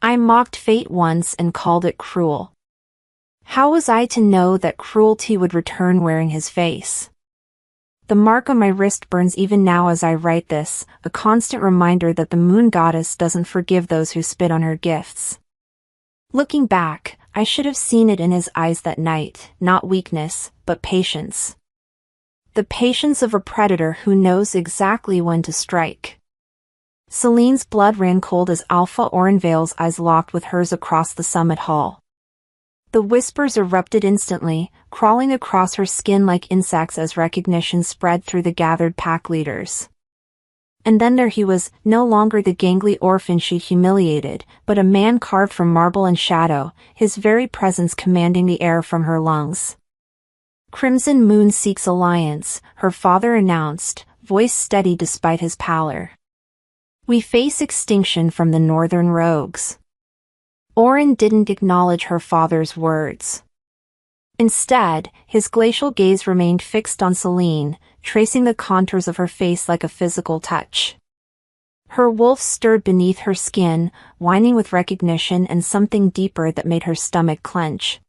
I mocked fate once and called it cruel. How was I to know that cruelty would return wearing his face? The mark on my wrist burns even now as I write this, a constant reminder that the moon goddess doesn't forgive those who spit on her gifts. Looking back, I should have seen it in his eyes that night, not weakness, but patience. The patience of a predator who knows exactly when to strike. Selene's blood ran cold as Auren Vale's eyes locked with hers across the summit hall. The whispers erupted instantly, crawling across her skin like insects as recognition spread through the gathered pack leaders. And then there he was, no longer the gangly orphan she'd humiliated, but a man carved from marble and shadow, his very presence commanding the air from her lungs. "Crimson Moon seeks alliance," her father announced, voice steady despite his pallor. "We face extinction from the northern rogues." Auren didn't acknowledge her father's words. Instead, his glacial gaze remained fixed on Selene, tracing the contours of her face like a physical touch. Her wolf stirred beneath her skin, whining with recognition and something deeper that made her stomach clench.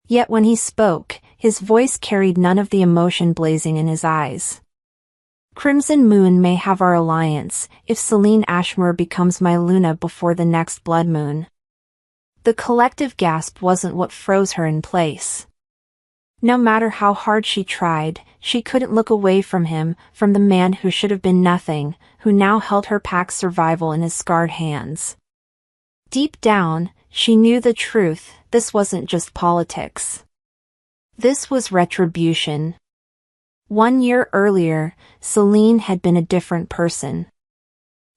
Yet when he spoke, his voice carried none of the emotion blazing in his eyes. "Crimson Moon may have our alliance, if Selene Ashmoor becomes my Luna before the next blood moon." The collective gasp wasn't what froze her in place. No matter how hard she tried, she couldn't look away from him, from the man who should have been nothing, who now held her pack's survival in his scarred hands. Deep down, she knew the truth, this wasn't just politics. This was retribution. 1 year earlier, Selene had been a different person.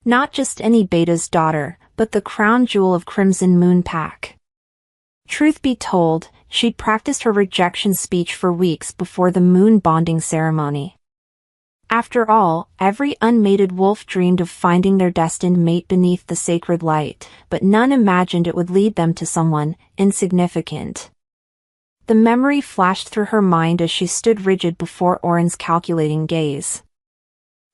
Not just any beta's daughter, but the crown jewel of Crimson Moon Pack. Truth be told, she'd practiced her rejection speech for weeks before the moon bonding ceremony. After all, every unmated wolf dreamed of finding their destined mate beneath the sacred light, but none imagined it would lead them to someone insignificant. The memory flashed through her mind as she stood rigid before Auren's calculating gaze.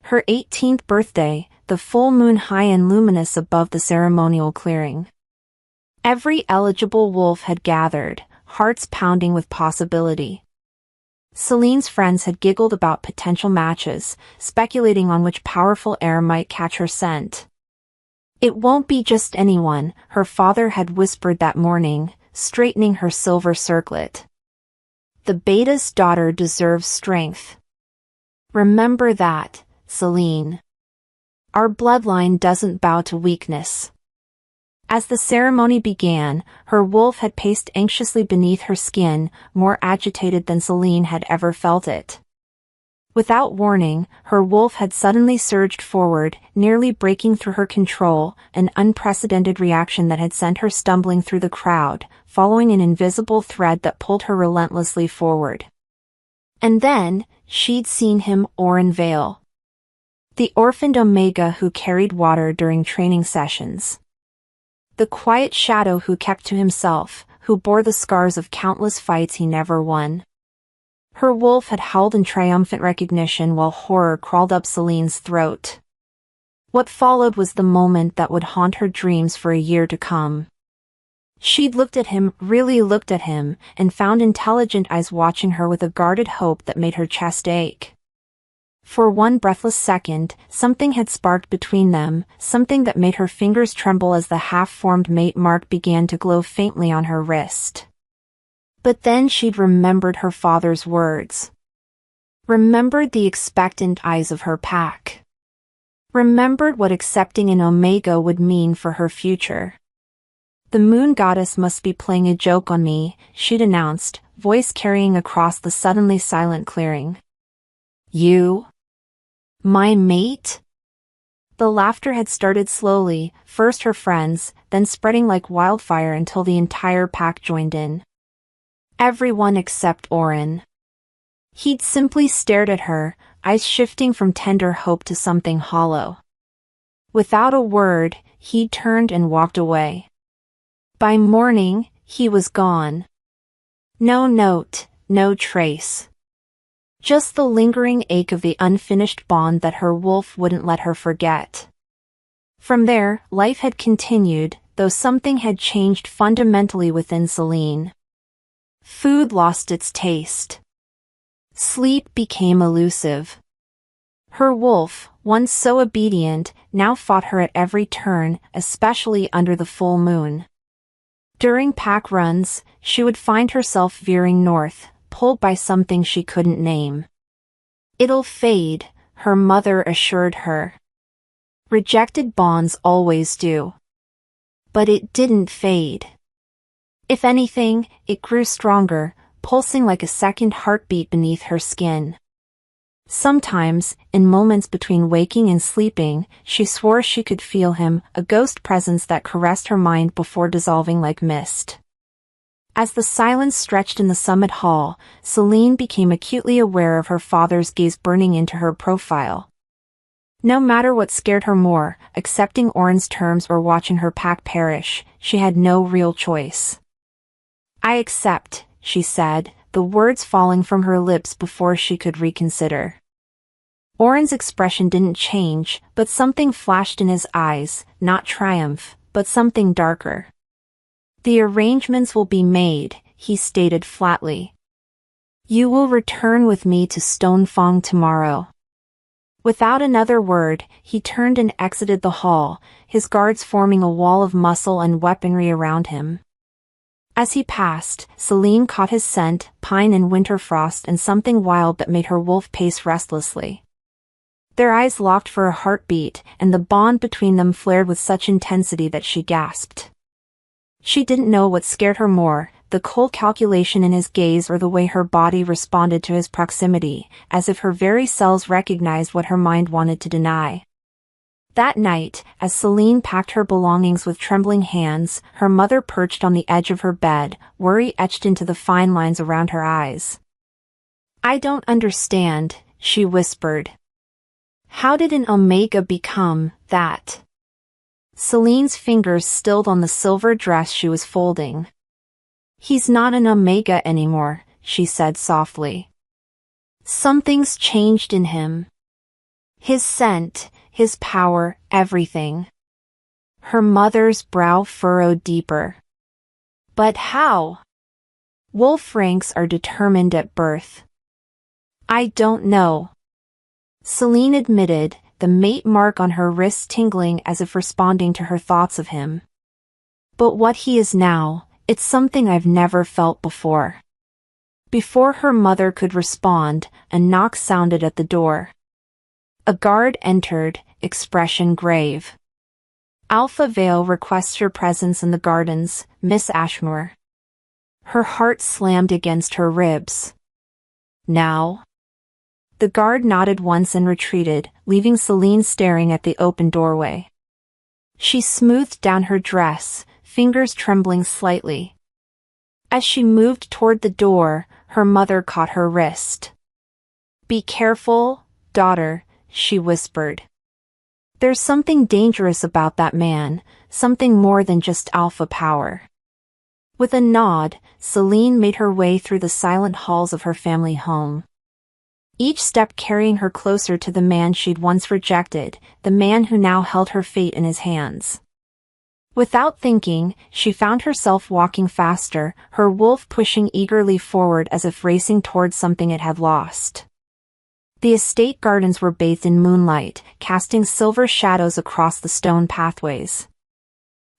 Her 18th birthday, the full moon high and luminous above the ceremonial clearing. Every eligible wolf had gathered, hearts pounding with possibility. Selene's friends had giggled about potential matches, speculating on which powerful heir might catch her scent. "It won't be just anyone," her father had whispered that morning, straightening her silver circlet. "The beta's daughter deserves strength. Remember that, Selene. Our bloodline doesn't bow to weakness." As the ceremony began, her wolf had paced anxiously beneath her skin, more agitated than Selene had ever felt it. Without warning, her wolf had suddenly surged forward, nearly breaking through her control, an unprecedented reaction that had sent her stumbling through the crowd, following an invisible thread that pulled her relentlessly forward. And then, she'd seen him, Auren Vale. The orphaned Omega who carried water during training sessions. The quiet shadow who kept to himself, who bore the scars of countless fights he never won. Her wolf had howled in triumphant recognition while horror crawled up Selene's throat. What followed was the moment that would haunt her dreams for a year to come. She'd looked at him, really looked at him, and found intelligent eyes watching her with a guarded hope that made her chest ache. For one breathless second, something had sparked between them, something that made her fingers tremble as the half-formed mate mark began to glow faintly on her wrist. But then she'd remembered her father's words. Remembered the expectant eyes of her pack. Remembered what accepting an Omega would mean for her future. "The moon goddess must be playing a joke on me," she'd announced, voice carrying across the suddenly silent clearing. "You? My mate?" The laughter had started slowly, first her friends, then spreading like wildfire until the entire pack joined in. Everyone except Auren. He'd simply stared at her, eyes shifting from tender hope to something hollow. Without a word, he turned and walked away. By morning, he was gone. No note, no trace. Just the lingering ache of the unfinished bond that her wolf wouldn't let her forget. From there, life had continued, though something had changed fundamentally within Selene. Food lost its taste. Sleep became elusive. Her wolf, once so obedient, now fought her at every turn, especially under the full moon. During pack runs, she would find herself veering north, pulled by something she couldn't name. "It'll fade," her mother assured her. Rejected bonds always do. But it didn't fade. If anything, it grew stronger, pulsing like a second heartbeat beneath her skin. Sometimes, in moments between waking and sleeping, she swore she could feel him, a ghost presence that caressed her mind before dissolving like mist. As the silence stretched in the summit hall, Selene became acutely aware of her father's gaze burning into her profile. No matter what scared her more, accepting Auren's terms or watching her pack perish, she had no real choice. "I accept," she said, the words falling from her lips before she could reconsider. Auren's expression didn't change, but something flashed in his eyes, not triumph, but something darker. "The arrangements will be made," he stated flatly. "You will return with me to Stonefang tomorrow." Without another word, he turned and exited the hall, his guards forming a wall of muscle and weaponry around him. As he passed, Selene caught his scent, pine and winter frost, and something wild that made her wolf pace restlessly. Their eyes locked for a heartbeat, and the bond between them flared with such intensity that she gasped. She didn't know what scared her more, the cold calculation in his gaze or the way her body responded to his proximity, as if her very cells recognized what her mind wanted to deny. That night, as Selene packed her belongings with trembling hands, her mother perched on the edge of her bed, worry etched into the fine lines around her eyes. "I don't understand," she whispered. "How did an Omega become that?" Selene's fingers stilled on the silver dress she was folding. "He's not an Omega anymore," she said softly. "Something's changed in him. His scent, his power, everything." Her mother's brow furrowed deeper. "But how?" "Wolf ranks are determined at birth." "I don't know," Selene admitted, the mate mark on her wrist tingling as if responding to her thoughts of him. "But what he is now, it's something I've never felt before." Before her mother could respond, a knock sounded at the door. A guard entered, expression grave. "Alpha Vale requests your presence in the gardens, Miss Ashmoor." Her heart slammed against her ribs. "Now?" The guard nodded once and retreated, leaving Selene staring at the open doorway. She smoothed down her dress, fingers trembling slightly. As she moved toward the door, her mother caught her wrist. "Be careful, daughter," she whispered. "There's something dangerous about that man, something more than just alpha power." With a nod, Selene made her way through the silent halls of her family home. Each step carrying her closer to the man she'd once rejected, the man who now held her fate in his hands. Without thinking, she found herself walking faster, her wolf pushing eagerly forward as if racing towards something it had lost. The estate gardens were bathed in moonlight, casting silver shadows across the stone pathways.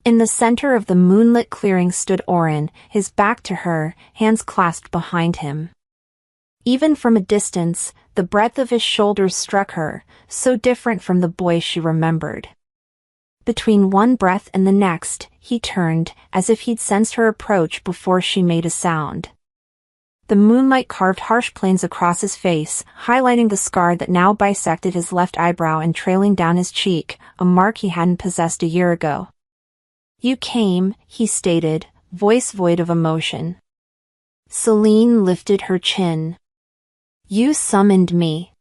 In the center of the moonlit clearing stood Auren, his back to her, hands clasped behind him. Even from a distance, the breadth of his shoulders struck her, so different from the boy she remembered. Between one breath and the next, he turned, as if he'd sensed her approach before she made a sound. The moonlight carved harsh planes across his face, highlighting the scar that now bisected his left eyebrow and trailing down his cheek, a mark he hadn't possessed a year ago. "You came," he stated, voice void of emotion. Selene lifted her chin. "You summoned me."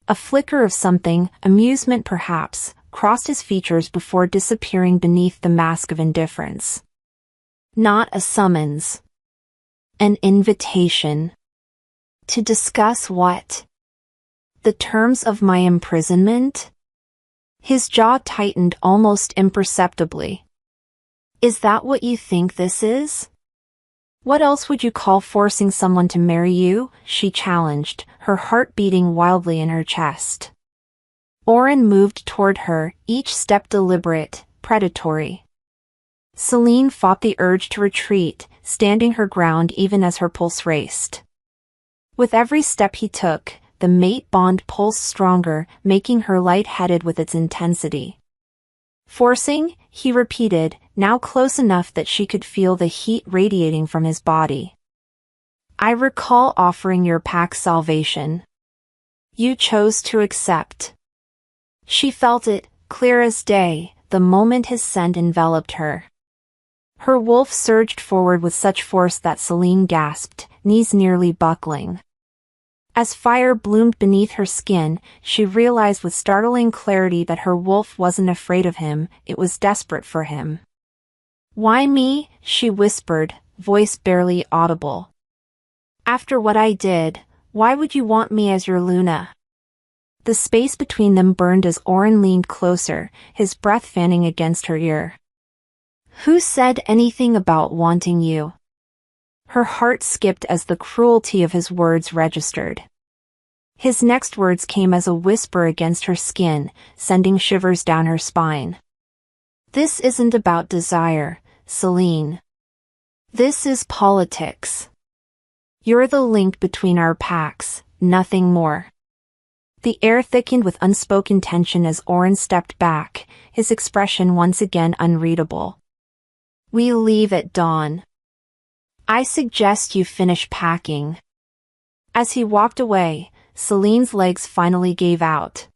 A flicker of something, amusement perhaps, crossed his features before disappearing beneath the mask of indifference. "Not a summons. An invitation." "To discuss what?" "The terms of my imprisonment?" His jaw tightened almost imperceptibly. Is that what you think this is? What else would you call forcing someone to marry you? She challenged, her heart beating wildly in her chest. Auren moved toward her, each step deliberate, predatory. Selene fought the urge to retreat, standing her ground even as her pulse raced. With every step he took, the mate bond pulsed stronger, making her lightheaded with its intensity. Forcing, he repeated, now close enough that she could feel the heat radiating from his body. I recall offering your pack salvation. You chose to accept. She felt it, clear as day, the moment his scent enveloped her. Her wolf surged forward with such force that Selene gasped, knees nearly buckling. As fire bloomed beneath her skin, she realized with startling clarity that her wolf wasn't afraid of him, it was desperate for him. Why me? She whispered, voice barely audible. After what I did, why would you want me as your Luna? The space between them burned as Auren leaned closer, his breath fanning against her ear. Who said anything about wanting you? Her heart skipped as the cruelty of his words registered. His next words came as a whisper against her skin, sending shivers down her spine. This isn't about desire, Selene. This is politics. You're the link between our packs, nothing more. The air thickened with unspoken tension as Auren stepped back, his expression once again unreadable. We leave at dawn. I suggest you finish packing. As he walked away, Selene's legs finally gave out.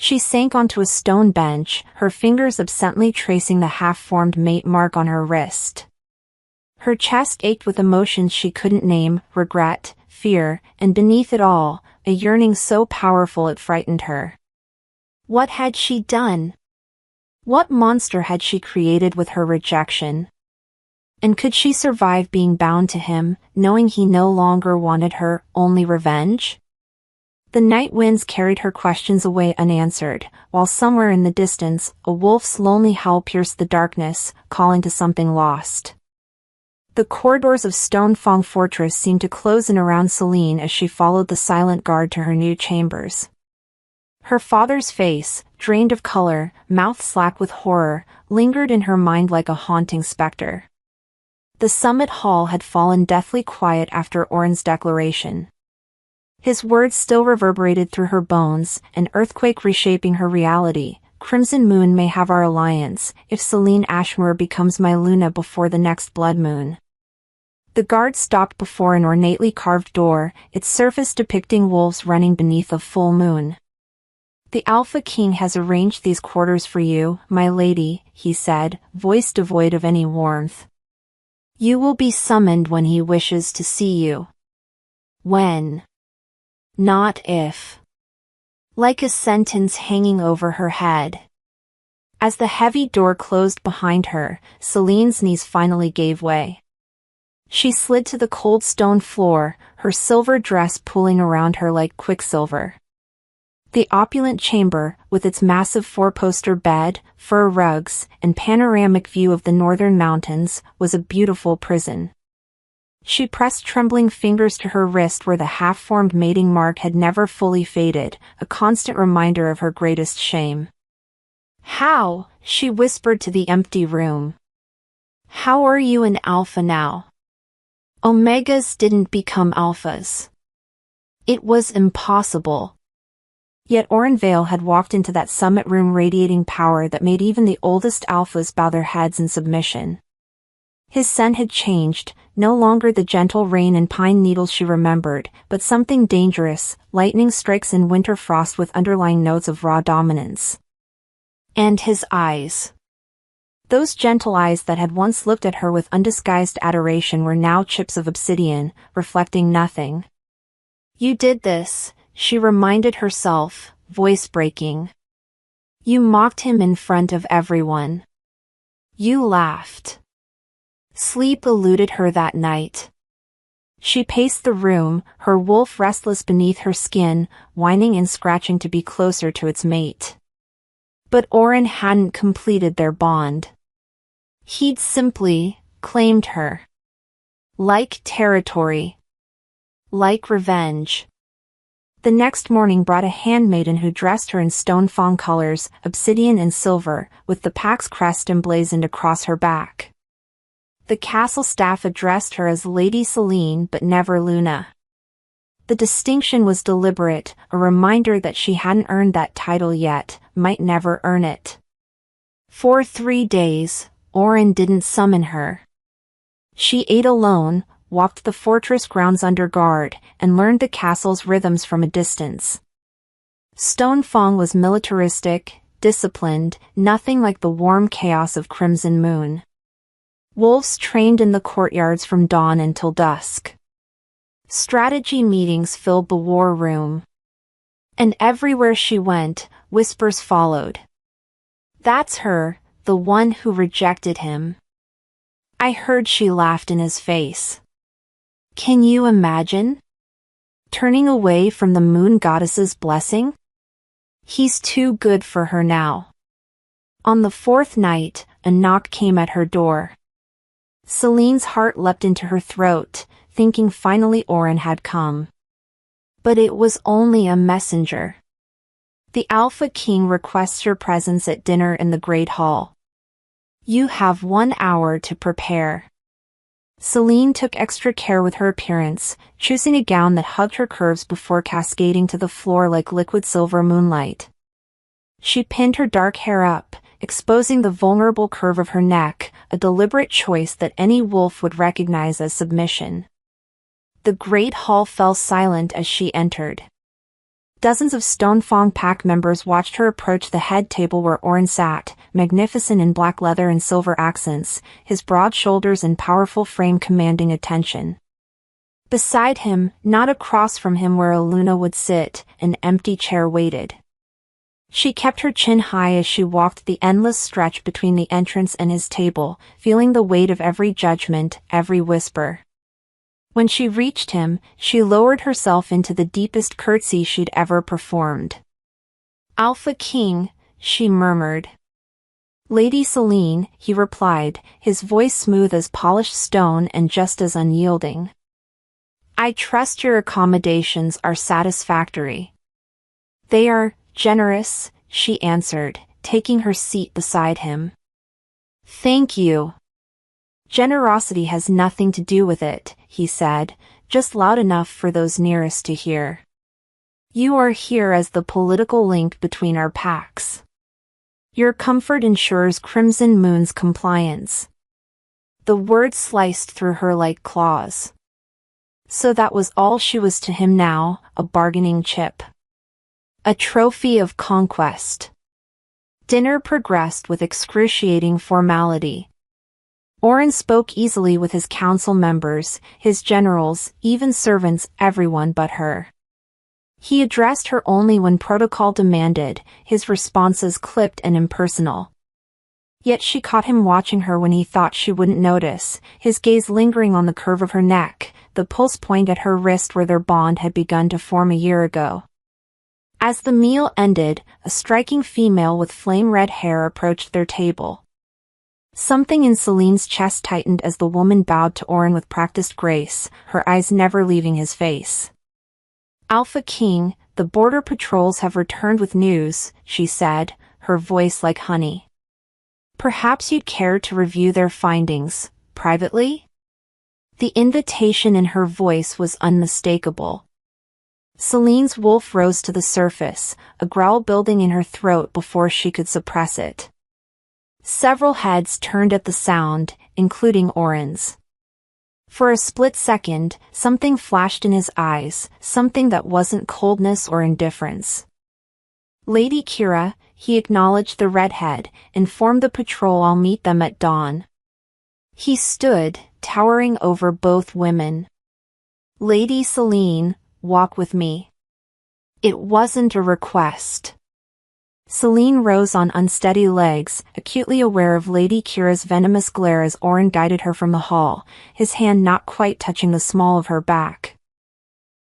She sank onto a stone bench, her fingers absently tracing the half-formed mate mark on her wrist. Her chest ached with emotions she couldn't name, regret, fear, and beneath it all, a yearning so powerful it frightened her. What had she done? What monster had she created with her rejection? And could she survive being bound to him, knowing he no longer wanted her, only revenge? The night winds carried her questions away unanswered, while somewhere in the distance, a wolf's lonely howl pierced the darkness, calling to something lost. The corridors of Stonefang Fortress seemed to close in around Selene as she followed the silent guard to her new chambers. Her father's face, drained of color, mouth slack with horror, lingered in her mind like a haunting specter. The summit hall had fallen deathly quiet after Auren's declaration. His words still reverberated through her bones, an earthquake reshaping her reality. Crimson Moon may have our alliance, if Selene Ashmoor becomes my Luna before the next blood moon. The guard stopped before an ornately carved door, its surface depicting wolves running beneath a full moon. The Alpha King has arranged these quarters for you, my lady, he said, voice devoid of any warmth. You will be summoned when he wishes to see you. When? Not if. Like a sentence hanging over her head. As the heavy door closed behind her, Selene's knees finally gave way. She slid to the cold stone floor, her silver dress pooling around her like quicksilver. The opulent chamber, with its massive four-poster bed, fur rugs, and panoramic view of the northern mountains, was a beautiful prison. She pressed trembling fingers to her wrist where the half-formed mating mark had never fully faded, a constant reminder of her greatest shame. How? She whispered to the empty room. How are you an alpha now? Omegas didn't become alphas. It was impossible. Yet Auren Vale had walked into that summit room radiating power that made even the oldest alphas bow their heads in submission. His scent had changed, no longer the gentle rain and pine needles she remembered, but something dangerous, lightning strikes and winter frost with underlying notes of raw dominance. And his eyes. Those gentle eyes that had once looked at her with undisguised adoration were now chips of obsidian, reflecting nothing. You did this, she reminded herself, voice breaking. You mocked him in front of everyone. You laughed. Sleep eluded her that night. She paced the room, her wolf restless beneath her skin, whining and scratching to be closer to its mate. But Auren hadn't completed their bond. He'd simply claimed her. Like territory. Like revenge. The next morning brought a handmaiden who dressed her in stone fawn colors, obsidian and silver, with the pack's crest emblazoned across her back. The castle staff addressed her as Lady Selene but never Luna. The distinction was deliberate, a reminder that she hadn't earned that title yet, might never earn it. For 3 days, Auren didn't summon her. She ate alone, walked the fortress grounds under guard, and learned the castle's rhythms from a distance. Stonefang was militaristic, disciplined, nothing like the warm chaos of Crimson Moon. Wolves trained in the courtyards from dawn until dusk. Strategy meetings filled the war room. And everywhere she went, whispers followed. That's her, the one who rejected him. I heard she laughed in his face. Can you imagine? Turning away from the moon goddess's blessing? He's too good for her now. On the 4th night, a knock came at her door. Selene's heart leapt into her throat, thinking finally Auren had come. But it was only a messenger. The Alpha King requests your presence at dinner in the Great Hall. You have 1 hour to prepare. Selene took extra care with her appearance, choosing a gown that hugged her curves before cascading to the floor like liquid silver moonlight. She pinned her dark hair up, exposing the vulnerable curve of her neck, a deliberate choice that any wolf would recognize as submission. The Great Hall fell silent as she entered. Dozens of Stonefang pack members watched her approach the head table where Auren sat, magnificent in black leather and silver accents, his broad shoulders and powerful frame commanding attention. Beside him, not across from him where a Luna would sit, an empty chair waited. She kept her chin high as she walked the endless stretch between the entrance and his table, feeling the weight of every judgment, every whisper. When she reached him, she lowered herself into the deepest curtsy she'd ever performed. Alpha King, she murmured. Lady Selene, he replied, his voice smooth as polished stone and just as unyielding. I trust your accommodations are satisfactory. They are generous, she answered, taking her seat beside him. Thank you. Generosity has nothing to do with it, he said, just loud enough for those nearest to hear. You are here as the political link between our packs. Your comfort ensures Crimson Moon's compliance. The words sliced through her like claws. So that was all she was to him now, a bargaining chip. A trophy of conquest. Dinner progressed with excruciating formality. Auren spoke easily with his council members, his generals, even servants, everyone but her. He addressed her only when protocol demanded, his responses clipped and impersonal. Yet she caught him watching her when he thought she wouldn't notice, his gaze lingering on the curve of her neck, the pulse point at her wrist where their bond had begun to form a year ago. As the meal ended, a striking female with flame-red hair approached their table. Something in Selene's chest tightened as the woman bowed to Auren with practiced grace, her eyes never leaving his face. Alpha King, the border patrols have returned with news, she said, her voice like honey. Perhaps you'd care to review their findings, privately? The invitation in her voice was unmistakable. Selene's wolf rose to the surface, a growl building in her throat before she could suppress it. Several heads turned at the sound, including Auren's. For a split second, something flashed in his eyes, something that wasn't coldness or indifference. Lady Kira, he acknowledged the redhead, informed the patrol I'll meet them at dawn. He stood, towering over both women. Lady Selene, walk with me. It wasn't a request. Selene rose on unsteady legs, acutely aware of Lady Kira's venomous glare as Auren guided her from the hall, his hand not quite touching the small of her back.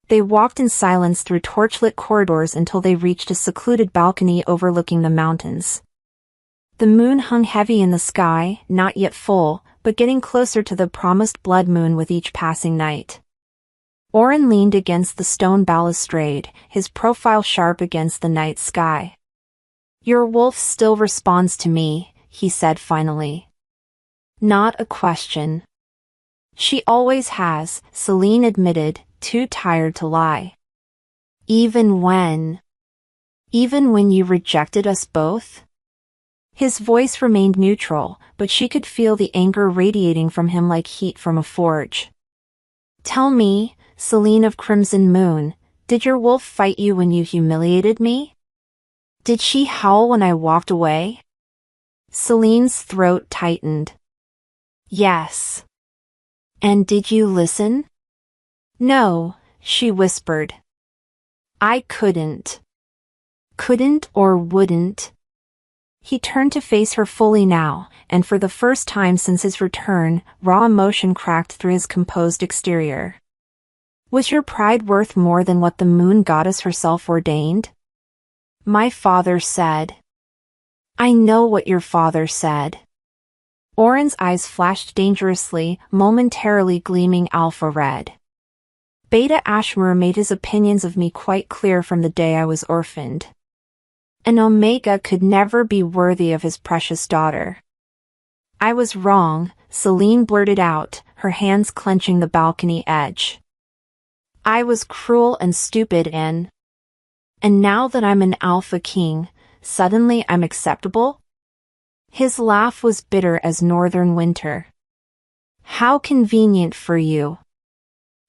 They walked in silence through torchlit corridors until they reached a secluded balcony overlooking the mountains. The moon hung heavy in the sky, not yet full, but getting closer to the promised blood moon with each passing night. Auren leaned against the stone balustrade, his profile sharp against the night sky. "Your wolf still responds to me," he said finally. "Not a question." "She always has," Selene admitted, too tired to lie. Even when you rejected us both?" His voice remained neutral, but she could feel the anger radiating from him like heat from a forge. "Tell me, Selene of Crimson Moon, did your wolf fight you when you humiliated me? Did she howl when I walked away?" Selene's throat tightened. "Yes." "And did you listen?" "No," she whispered. "I couldn't." "Couldn't or wouldn't?" He turned to face her fully now, and for the first time since his return, raw emotion cracked through his composed exterior. "Was your pride worth more than what the moon goddess herself ordained?" "My father said." "I know what your father said." Auren's eyes flashed dangerously, momentarily gleaming alpha red. "Beta Ashmoor made his opinions of me quite clear from the day I was orphaned. An Omega could never be worthy of his precious daughter." "I was wrong," Selene blurted out, her hands clenching the balcony edge. "I was cruel and stupid and now that I'm an Alpha King, suddenly I'm acceptable?" His laugh was bitter as northern winter. "How convenient for you."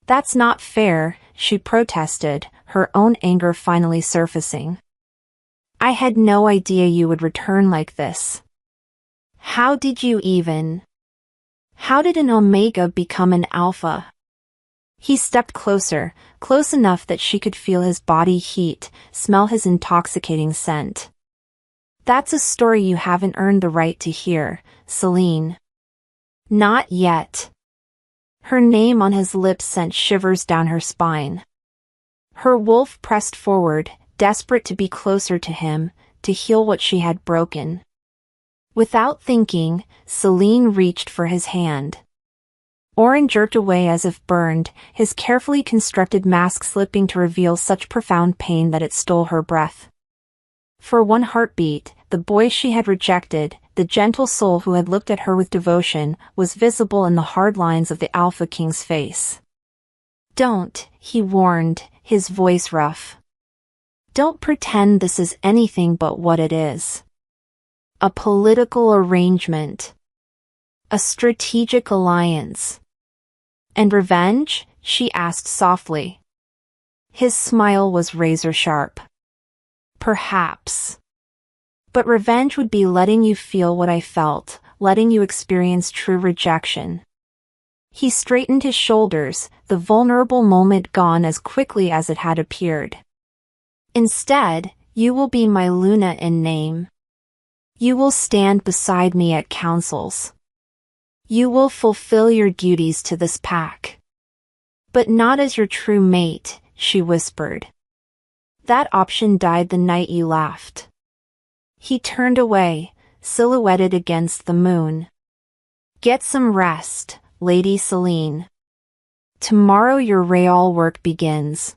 "That's not fair," she protested, her own anger finally surfacing. "I had no idea you would return like this. How did an Omega become an Alpha?" He stepped closer, close enough that she could feel his body heat, smell his intoxicating scent. "That's a story you haven't earned the right to hear, Selene." "Not yet." Her name on his lips sent shivers down her spine. Her wolf pressed forward, desperate to be closer to him, to heal what she had broken. Without thinking, Selene reached for his hand. Auren jerked away as if burned, his carefully constructed mask slipping to reveal such profound pain that it stole her breath. For one heartbeat, the boy she had rejected, the gentle soul who had looked at her with devotion, was visible in the hard lines of the Alpha King's face. "Don't," he warned, his voice rough. "Don't pretend this is anything but what it is. A political arrangement. A strategic alliance." "And revenge?" she asked softly. His smile was razor sharp. "Perhaps. But revenge would be letting you feel what I felt, letting you experience true rejection." He straightened his shoulders, the vulnerable moment gone as quickly as it had appeared. "Instead, you will be my Luna in name. You will stand beside me at councils. You will fulfill your duties to this pack. But not as your true mate," she whispered. "That option died the night you laughed." He turned away, silhouetted against the moon. "Get some rest, Lady Selene. Tomorrow your real work begins."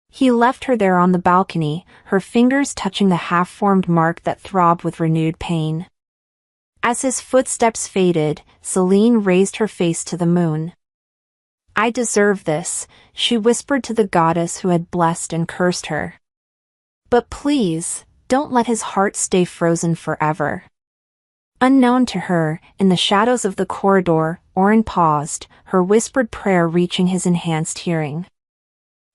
He left her there on the balcony, her fingers touching the half-formed mark that throbbed with renewed pain. As his footsteps faded, Selene raised her face to the moon. "I deserve this," she whispered to the goddess who had blessed and cursed her. "But please, don't let his heart stay frozen forever." Unknown to her, in the shadows of the corridor, Auren paused, her whispered prayer reaching his enhanced hearing.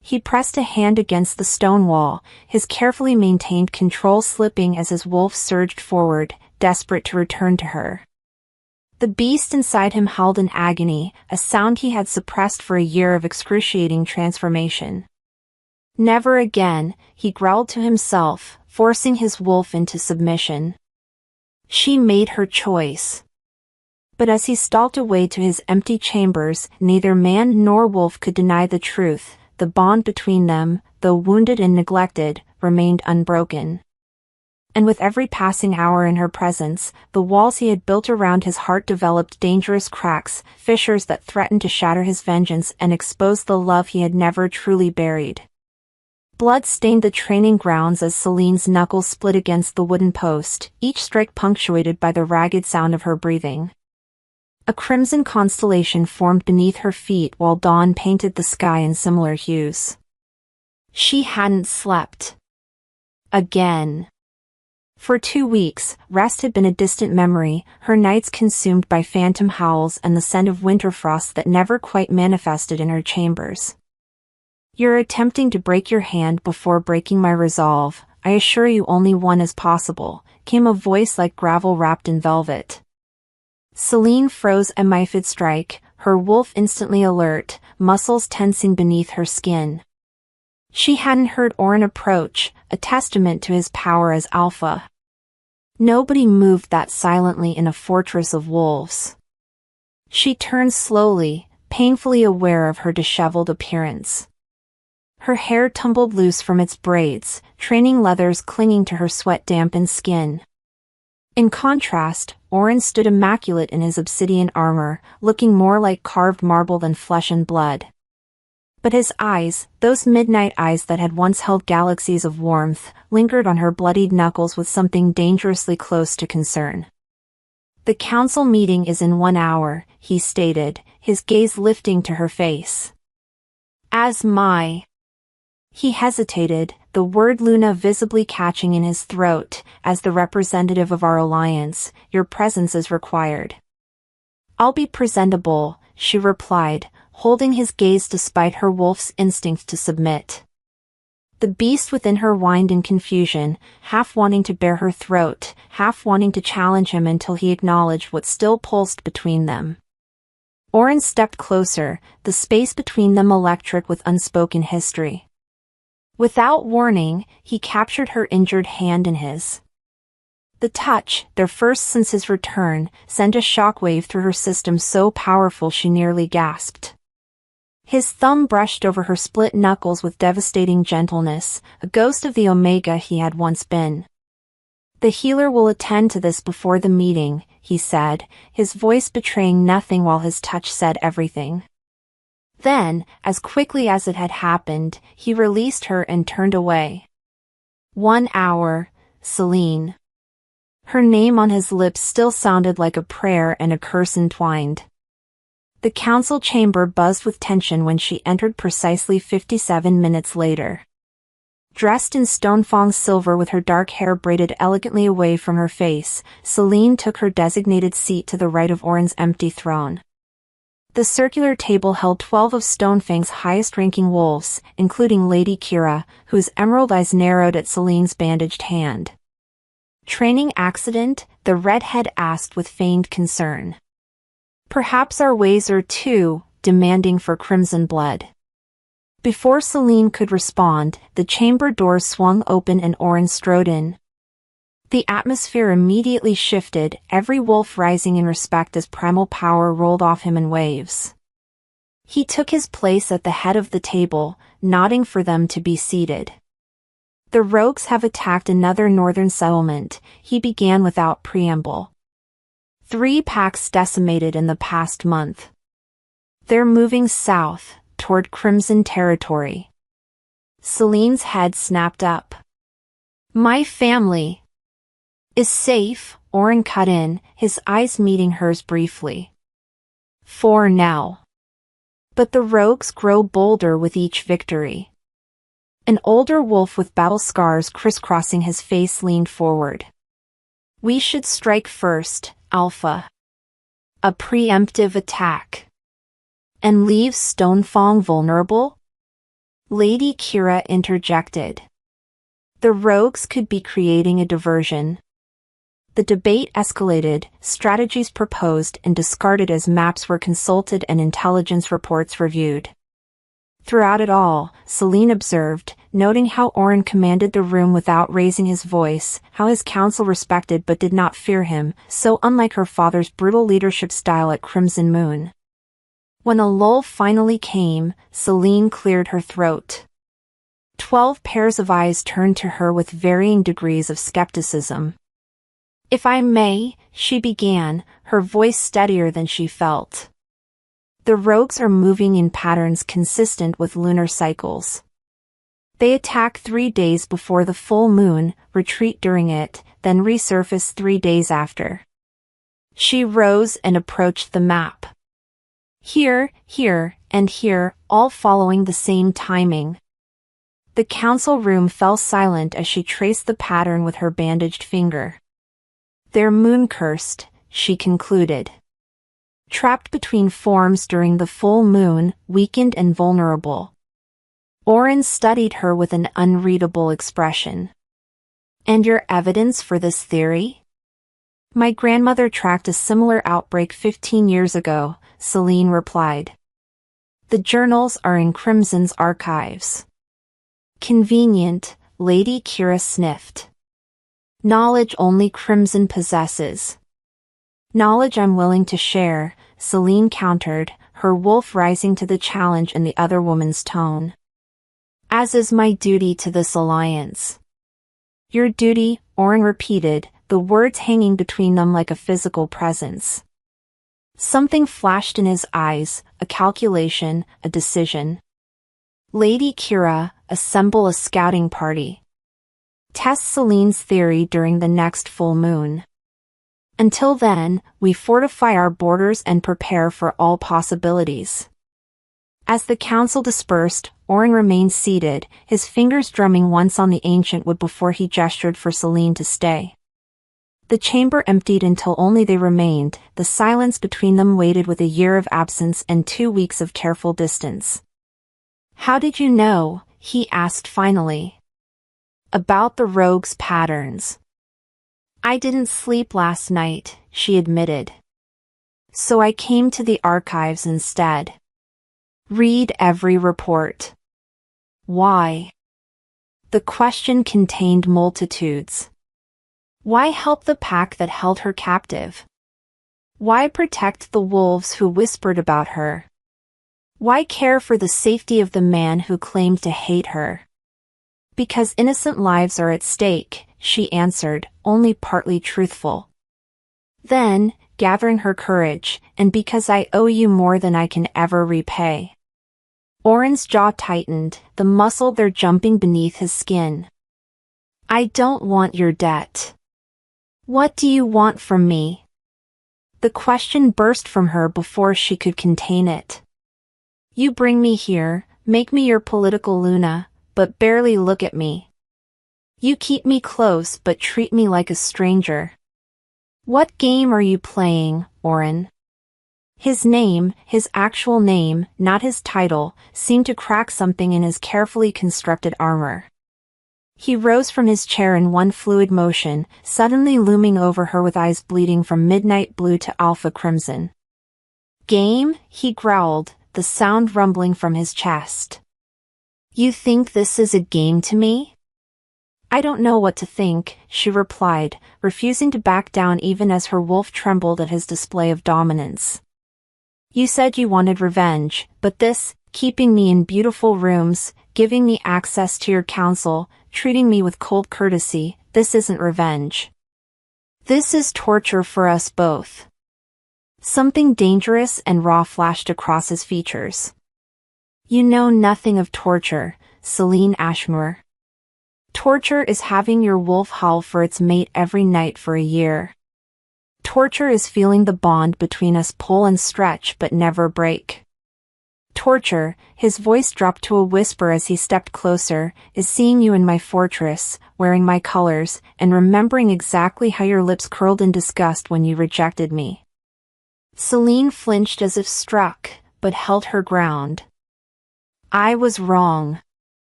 He pressed a hand against the stone wall, his carefully maintained control slipping as his wolf surged forward, desperate to return to her. The beast inside him howled in agony, a sound he had suppressed for a year of excruciating transformation. "Never again," he growled to himself, forcing his wolf into submission. She made her choice. But as he stalked away to his empty chambers, neither man nor wolf could deny the truth. The bond between them, though wounded and neglected, remained unbroken. And with every passing hour in her presence, the walls he had built around his heart developed dangerous cracks, fissures that threatened to shatter his vengeance and expose the love he had never truly buried. Blood stained the training grounds as Selene's knuckles split against the wooden post, each strike punctuated by the ragged sound of her breathing. A crimson constellation formed beneath her feet while dawn painted the sky in similar hues. She hadn't slept. Again. For 2 weeks, rest had been a distant memory, her nights consumed by phantom howls and the scent of winter frost that never quite manifested in her chambers. "You're attempting to break your hand before breaking my resolve. I assure you only one is possible," came a voice like gravel wrapped in velvet. Selene froze a mifid strike, her wolf instantly alert, muscles tensing beneath her skin. She hadn't heard Auren approach, a testament to his power as alpha. Nobody moved that silently in a fortress of wolves. She turned slowly, painfully aware of her disheveled appearance. Her hair tumbled loose from its braids, training leathers clinging to her sweat-dampened skin. In contrast, Auren stood immaculate in his obsidian armor, looking more like carved marble than flesh and blood. But his eyes, those midnight eyes that had once held galaxies of warmth, lingered on her bloodied knuckles with something dangerously close to concern. "The council meeting is in 1 hour," he stated, his gaze lifting to her face. "As my..." He hesitated, the word Luna visibly catching in his throat. "As the representative of our alliance, your presence is required." "I'll be presentable," she replied, holding his gaze despite her wolf's instinct to submit. The beast within her whined in confusion, half wanting to bare her throat, half wanting to challenge him until he acknowledged what still pulsed between them. Auren stepped closer, the space between them electric with unspoken history. Without warning, he captured her injured hand in his. The touch, their first since his return, sent a shockwave through her system so powerful she nearly gasped. His thumb brushed over her split knuckles with devastating gentleness, a ghost of the Omega he had once been. "The healer will attend to this before the meeting," he said, his voice betraying nothing while his touch said everything. Then, as quickly as it had happened, he released her and turned away. 1 hour, Selene. Her name on his lips still sounded like a prayer and a curse entwined. The council chamber buzzed with tension when she entered precisely 57 minutes later. Dressed in Stonefang silver with her dark hair braided elegantly away from her face, Selene took her designated seat to the right of Auren's empty throne. The circular table held 12 of Stonefang's highest-ranking wolves, including Lady Kira, whose emerald eyes narrowed at Selene's bandaged hand. "Training accident?" the redhead asked with feigned concern. "Perhaps our ways are too demanding for crimson blood." Before Selene could respond, the chamber doors swung open and Auren strode in. The atmosphere immediately shifted, every wolf rising in respect as primal power rolled off him in waves. He took his place at the head of the table, nodding for them to be seated. "The rogues have attacked another northern settlement," he began without preamble. 3 packs decimated in the past month. "They're moving south, toward Crimson territory." Selene's head snapped up. "My family is safe," Auren cut in, his eyes meeting hers briefly. "For now. But the rogues grow bolder with each victory." An older wolf with battle scars crisscrossing his face leaned forward. "We should strike first, Alpha. A preemptive attack. And leave Stonefang vulnerable?" Lady Kira interjected. "The rogues could be creating a diversion." The debate escalated, strategies proposed and discarded as maps were consulted and intelligence reports reviewed. Throughout it all, Selene observed, noting how Auren commanded the room without raising his voice, how his council respected but did not fear him, so unlike her father's brutal leadership style at Crimson Moon. When a lull finally came, Selene cleared her throat. 12 pairs of eyes turned to her with varying degrees of skepticism. "If I may," she began, her voice steadier than she felt. "The rogues are moving in patterns consistent with lunar cycles. They attack 3 days before the full moon, retreat during it, then resurface 3 days after." She rose and approached the map. "Here, here, and here, all following the same timing." The council room fell silent as she traced the pattern with her bandaged finger. "They're moon-cursed," she concluded. "Trapped between forms during the full moon, weakened and vulnerable." Auren studied her with an unreadable expression. "And your evidence for this theory?" "My grandmother tracked a similar outbreak 15 years ago," Selene replied. "The journals are in Crimson's archives." "Convenient," Lady Kira sniffed. "Knowledge only Crimson possesses." "Knowledge I'm willing to share," Selene countered, her wolf rising to the challenge in the other woman's tone. "As is my duty to this alliance." "Your duty," Auren repeated, the words hanging between them like a physical presence. Something flashed in his eyes, a calculation, a decision. "Lady Kira, assemble a scouting party. Test Selene's theory during the next full moon. Until then, we fortify our borders and prepare for all possibilities." As the council dispersed, Auren remained seated, his fingers drumming once on the ancient wood before he gestured for Selene to stay. The chamber emptied until only they remained, the silence between them weighted with a year of absence and 2 weeks of careful distance. "How did you know?" he asked finally. "About the rogues' patterns." "I didn't sleep last night," she admitted. "So I came to the archives instead. Read every report." "Why?" The question contained multitudes. Why help the pack that held her captive? Why protect the wolves who whispered about her? Why care for the safety of the man who claimed to hate her? "Because innocent lives are at stake," she answered, only partly truthful. Then, gathering her courage, "and because I owe you more than I can ever repay." Auren's jaw tightened, the muscle there jumping beneath his skin. "I don't want your debt." "What do you want from me?" The question burst from her before she could contain it. "You bring me here, make me your political Luna, but barely look at me. You keep me close but treat me like a stranger. What game are you playing, Auren?" His name, his actual name, not his title, seemed to crack something in his carefully constructed armor. He rose from his chair in one fluid motion, suddenly looming over her with eyes bleeding from midnight blue to alpha crimson. "Game?" he growled, the sound rumbling from his chest. "You think this is a game to me?" "I don't know what to think," she replied, refusing to back down even as her wolf trembled at his display of dominance. "You said you wanted revenge, but this, keeping me in beautiful rooms, giving me access to your council, treating me with cold courtesy, this isn't revenge. This is torture for us both." Something dangerous and raw flashed across his features. "You know nothing of torture, Selene Ashmoor. Torture is having your wolf howl for its mate every night for a year. Torture is feeling the bond between us pull and stretch but never break. Torture," his voice dropped to a whisper as he stepped closer, "is seeing you in my fortress, wearing my colors, and remembering exactly how your lips curled in disgust when you rejected me." Selene flinched as if struck, but held her ground. "I was wrong.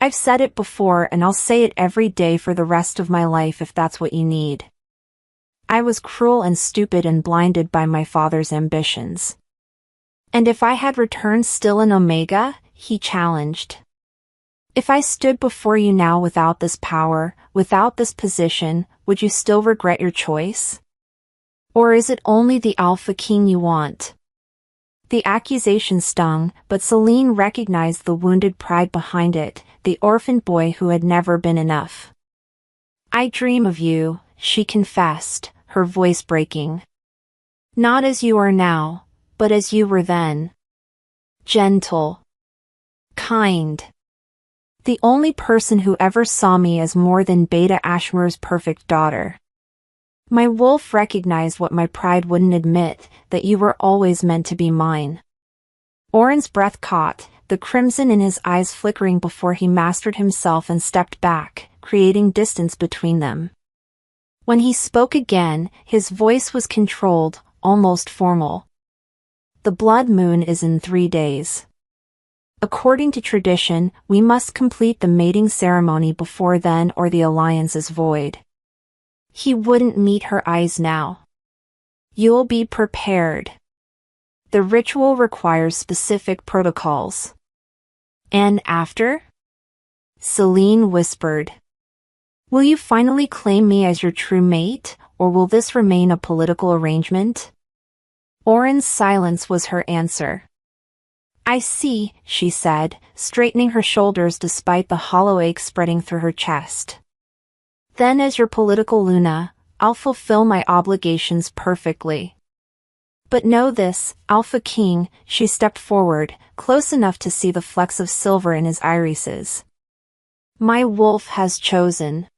I've said it before and I'll say it every day for the rest of my life if that's what you need. I was cruel and stupid and blinded by my father's ambitions." "And if I had returned still an Omega?" he challenged. "If I stood before you now without this power, without this position, would you still regret your choice? Or is it only the Alpha King you want?" The accusation stung, but Selene recognized the wounded pride behind it, the orphaned boy who had never been enough. "I dream of you," she confessed, her voice breaking. "Not as you are now, but as you were then. Gentle. Kind. The only person who ever saw me as more than Beta Ashmoor's perfect daughter. My wolf recognized what my pride wouldn't admit, that you were always meant to be mine." Auren's breath caught, the crimson in his eyes flickering before he mastered himself and stepped back, creating distance between them. When he spoke again, his voice was controlled, almost formal. "The blood moon is in 3 days. According to tradition, we must complete the mating ceremony before then or the alliance is void." He wouldn't meet her eyes now. "You'll be prepared. The ritual requires specific protocols." "And after?" Selene whispered. "Will you finally claim me as your true mate, or will this remain a political arrangement?" Auren's silence was her answer. "I see," she said, straightening her shoulders despite the hollow ache spreading through her chest. "Then as your political Luna, I'll fulfill my obligations perfectly. But know this, Alpha King," she stepped forward, close enough to see the flecks of silver in his irises. "My wolf has chosen.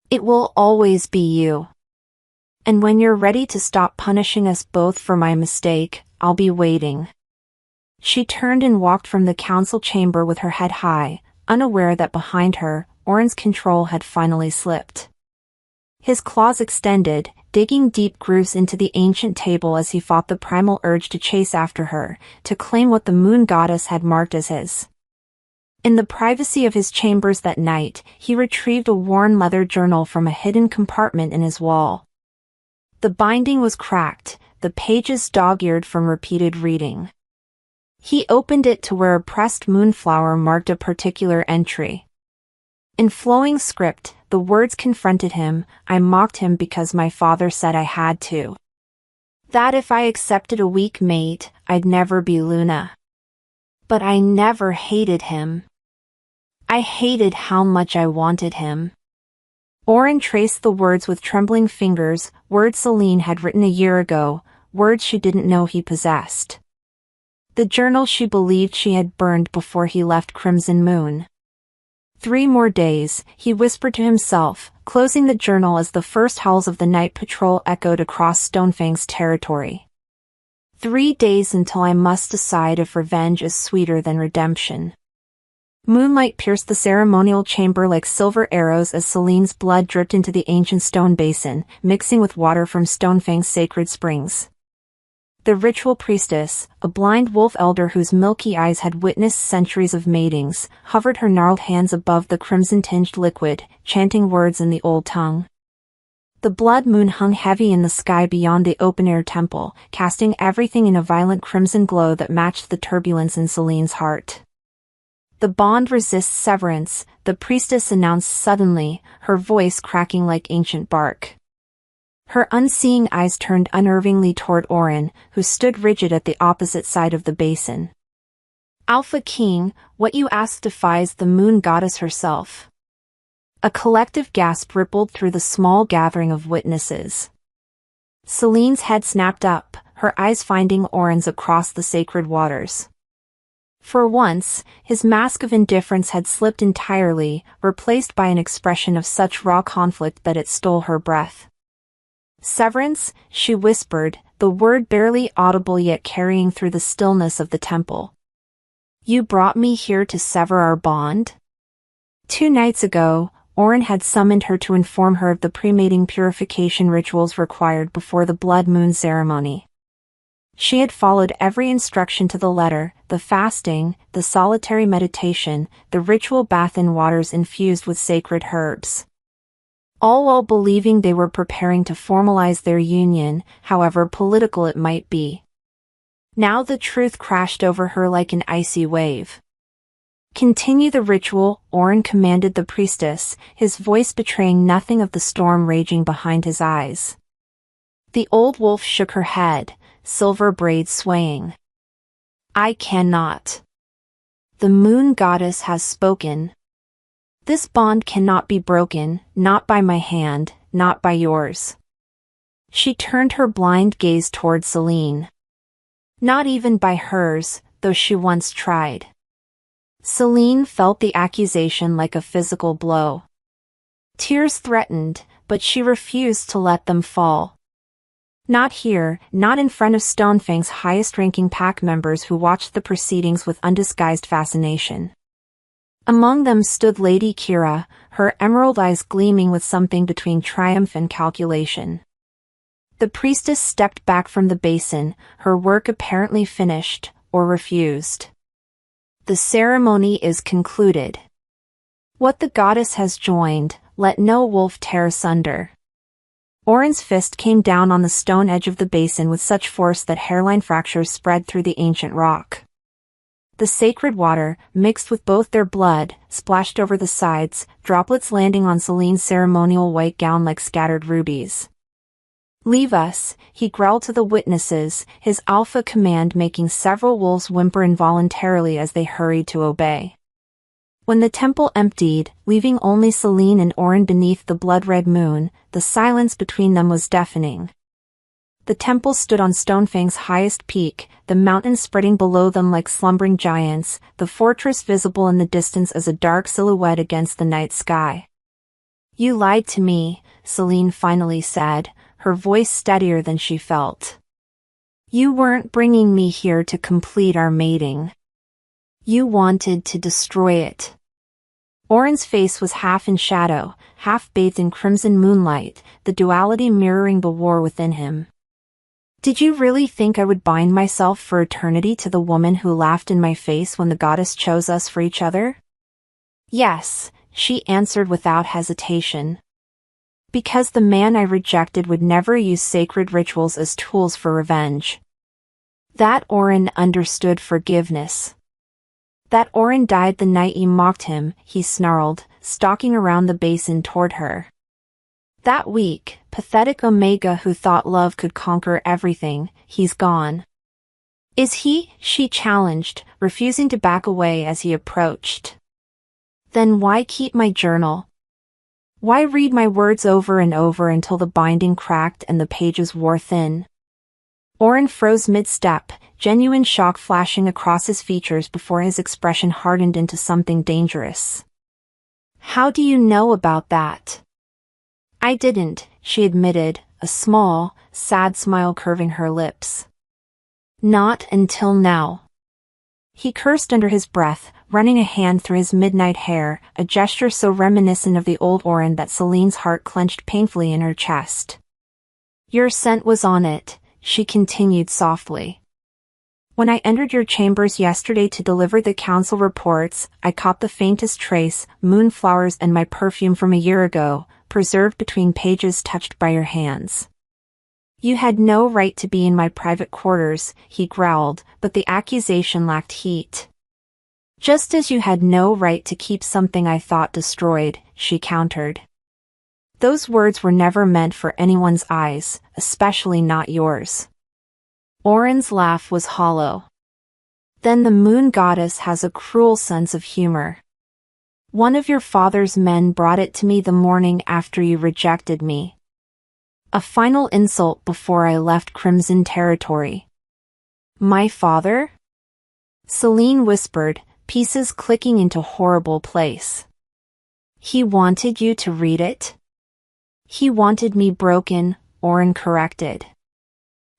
It will always be you. And when you're ready to stop punishing us both for my mistake, I'll be waiting." She turned and walked from the council chamber with her head high, unaware that behind her, Auren's control had finally slipped. His claws extended, digging deep grooves into the ancient table as he fought the primal urge to chase after her, to claim what the moon goddess had marked as his. In the privacy of his chambers that night, he retrieved a worn leather journal from a hidden compartment in his wall. The binding was cracked, the pages dog-eared from repeated reading. He opened it to where a pressed moonflower marked a particular entry. In flowing script, the words confronted him. "I mocked him because my father said I had to. That if I accepted a weak mate, I'd never be Luna. But I never hated him. I hated how much I wanted him." Auren traced the words with trembling fingers, words Selene had written a year ago, words she didn't know he possessed. The journal she believed she had burned before he left Crimson Moon. 3 more days, he whispered to himself, closing the journal as the first howls of the night patrol echoed across Stonefang's territory. 3 days until I must decide if revenge is sweeter than redemption. Moonlight pierced the ceremonial chamber like silver arrows as Selene's blood dripped into the ancient stone basin, mixing with water from Stonefang's sacred springs. The ritual priestess, a blind wolf elder whose milky eyes had witnessed centuries of matings, hovered her gnarled hands above the crimson-tinged liquid, chanting words in the old tongue. The blood moon hung heavy in the sky beyond the open-air temple, casting everything in a violent crimson glow that matched the turbulence in Selene's heart. "The bond resists severance," the priestess announced suddenly, her voice cracking like ancient bark. Her unseeing eyes turned unnervingly toward Auren, who stood rigid at the opposite side of the basin. "Alpha King, what you ask defies the moon goddess herself." A collective gasp rippled through the small gathering of witnesses. Selene's head snapped up, her eyes finding Auren's across the sacred waters. For once, his mask of indifference had slipped entirely, replaced by an expression of such raw conflict that it stole her breath. "Severance," she whispered, the word barely audible yet carrying through the stillness of the temple. "You brought me here to sever our bond?" 2 nights ago, Auren had summoned her to inform her of the premating purification rituals required before the blood moon ceremony. She had followed every instruction to the letter, the fasting, the solitary meditation, the ritual bath in waters infused with sacred herbs. All while believing they were preparing to formalize their union, however political it might be. Now the truth crashed over her like an icy wave. "Continue the ritual," Auren commanded the priestess, his voice betraying nothing of the storm raging behind his eyes. The old wolf shook her head, silver braids swaying. "I cannot. The moon goddess has spoken." This bond cannot be broken, not by my hand, not by yours. She turned her blind gaze toward Selene. Not even by hers, though she once tried. Selene felt the accusation like a physical blow. Tears threatened, but she refused to let them fall. Not here, not in front of Stonefang's highest-ranking pack members who watched the proceedings with undisguised fascination. Among them stood Lady Kira, her emerald eyes gleaming with something between triumph and calculation. The priestess stepped back from the basin, her work apparently finished, or refused. The ceremony is concluded. What the goddess has joined, let no wolf tear asunder. Auren's fist came down on the stone edge of the basin with such force that hairline fractures spread through the ancient rock. The sacred water, mixed with both their blood, splashed over the sides, droplets landing on Selene's ceremonial white gown like scattered rubies. "Leave us," he growled to the witnesses, his alpha command making several wolves whimper involuntarily as they hurried to obey. When the temple emptied, leaving only Selene and Auren beneath the blood-red moon, the silence between them was deafening. The temple stood on Stonefang's highest peak, the mountains spreading below them like slumbering giants, the fortress visible in the distance as a dark silhouette against the night sky. "You lied to me," Selene finally said, her voice steadier than she felt. "You weren't bringing me here to complete our mating. You wanted to destroy it." Auren's face was half in shadow, half bathed in crimson moonlight, the duality mirroring the war within him. "Did you really think I would bind myself for eternity to the woman who laughed in my face when the goddess chose us for each other?" "Yes," she answered without hesitation. "Because the man I rejected would never use sacred rituals as tools for revenge. That Auren understood forgiveness. That Auren died the night you mocked him," he snarled, stalking around the basin toward her. "That weak, pathetic Omega who thought love could conquer everything, he's gone." "Is he?" she challenged, refusing to back away as he approached. "Then why keep my journal? Why read my words over and over until the binding cracked and the pages wore thin?" Auren froze mid-step, genuine shock flashing across his features before his expression hardened into something dangerous. "How do you know about that?" "I didn't," she admitted, a small, sad smile curving her lips. "Not until now." He cursed under his breath, running a hand through his midnight hair, a gesture so reminiscent of the old Auren that Selene's heart clenched painfully in her chest. "Your scent was on it," she continued softly. "When I entered your chambers yesterday to deliver the council reports, I caught the faintest trace, moonflowers and my perfume from a year ago, preserved between pages touched by your hands." "You had no right to be in my private quarters," he growled, but the accusation lacked heat. "Just as you had no right to keep something I thought destroyed," she countered. "Those words were never meant for anyone's eyes, especially not yours." Auren's laugh was hollow. "Then the moon goddess has a cruel sense of humor. One of your father's men brought it to me the morning after you rejected me. A final insult before I left Crimson Territory." "My father?" Selene whispered, pieces clicking into horrible place. "He wanted you to read it?" "He wanted me broken," Auren corrected.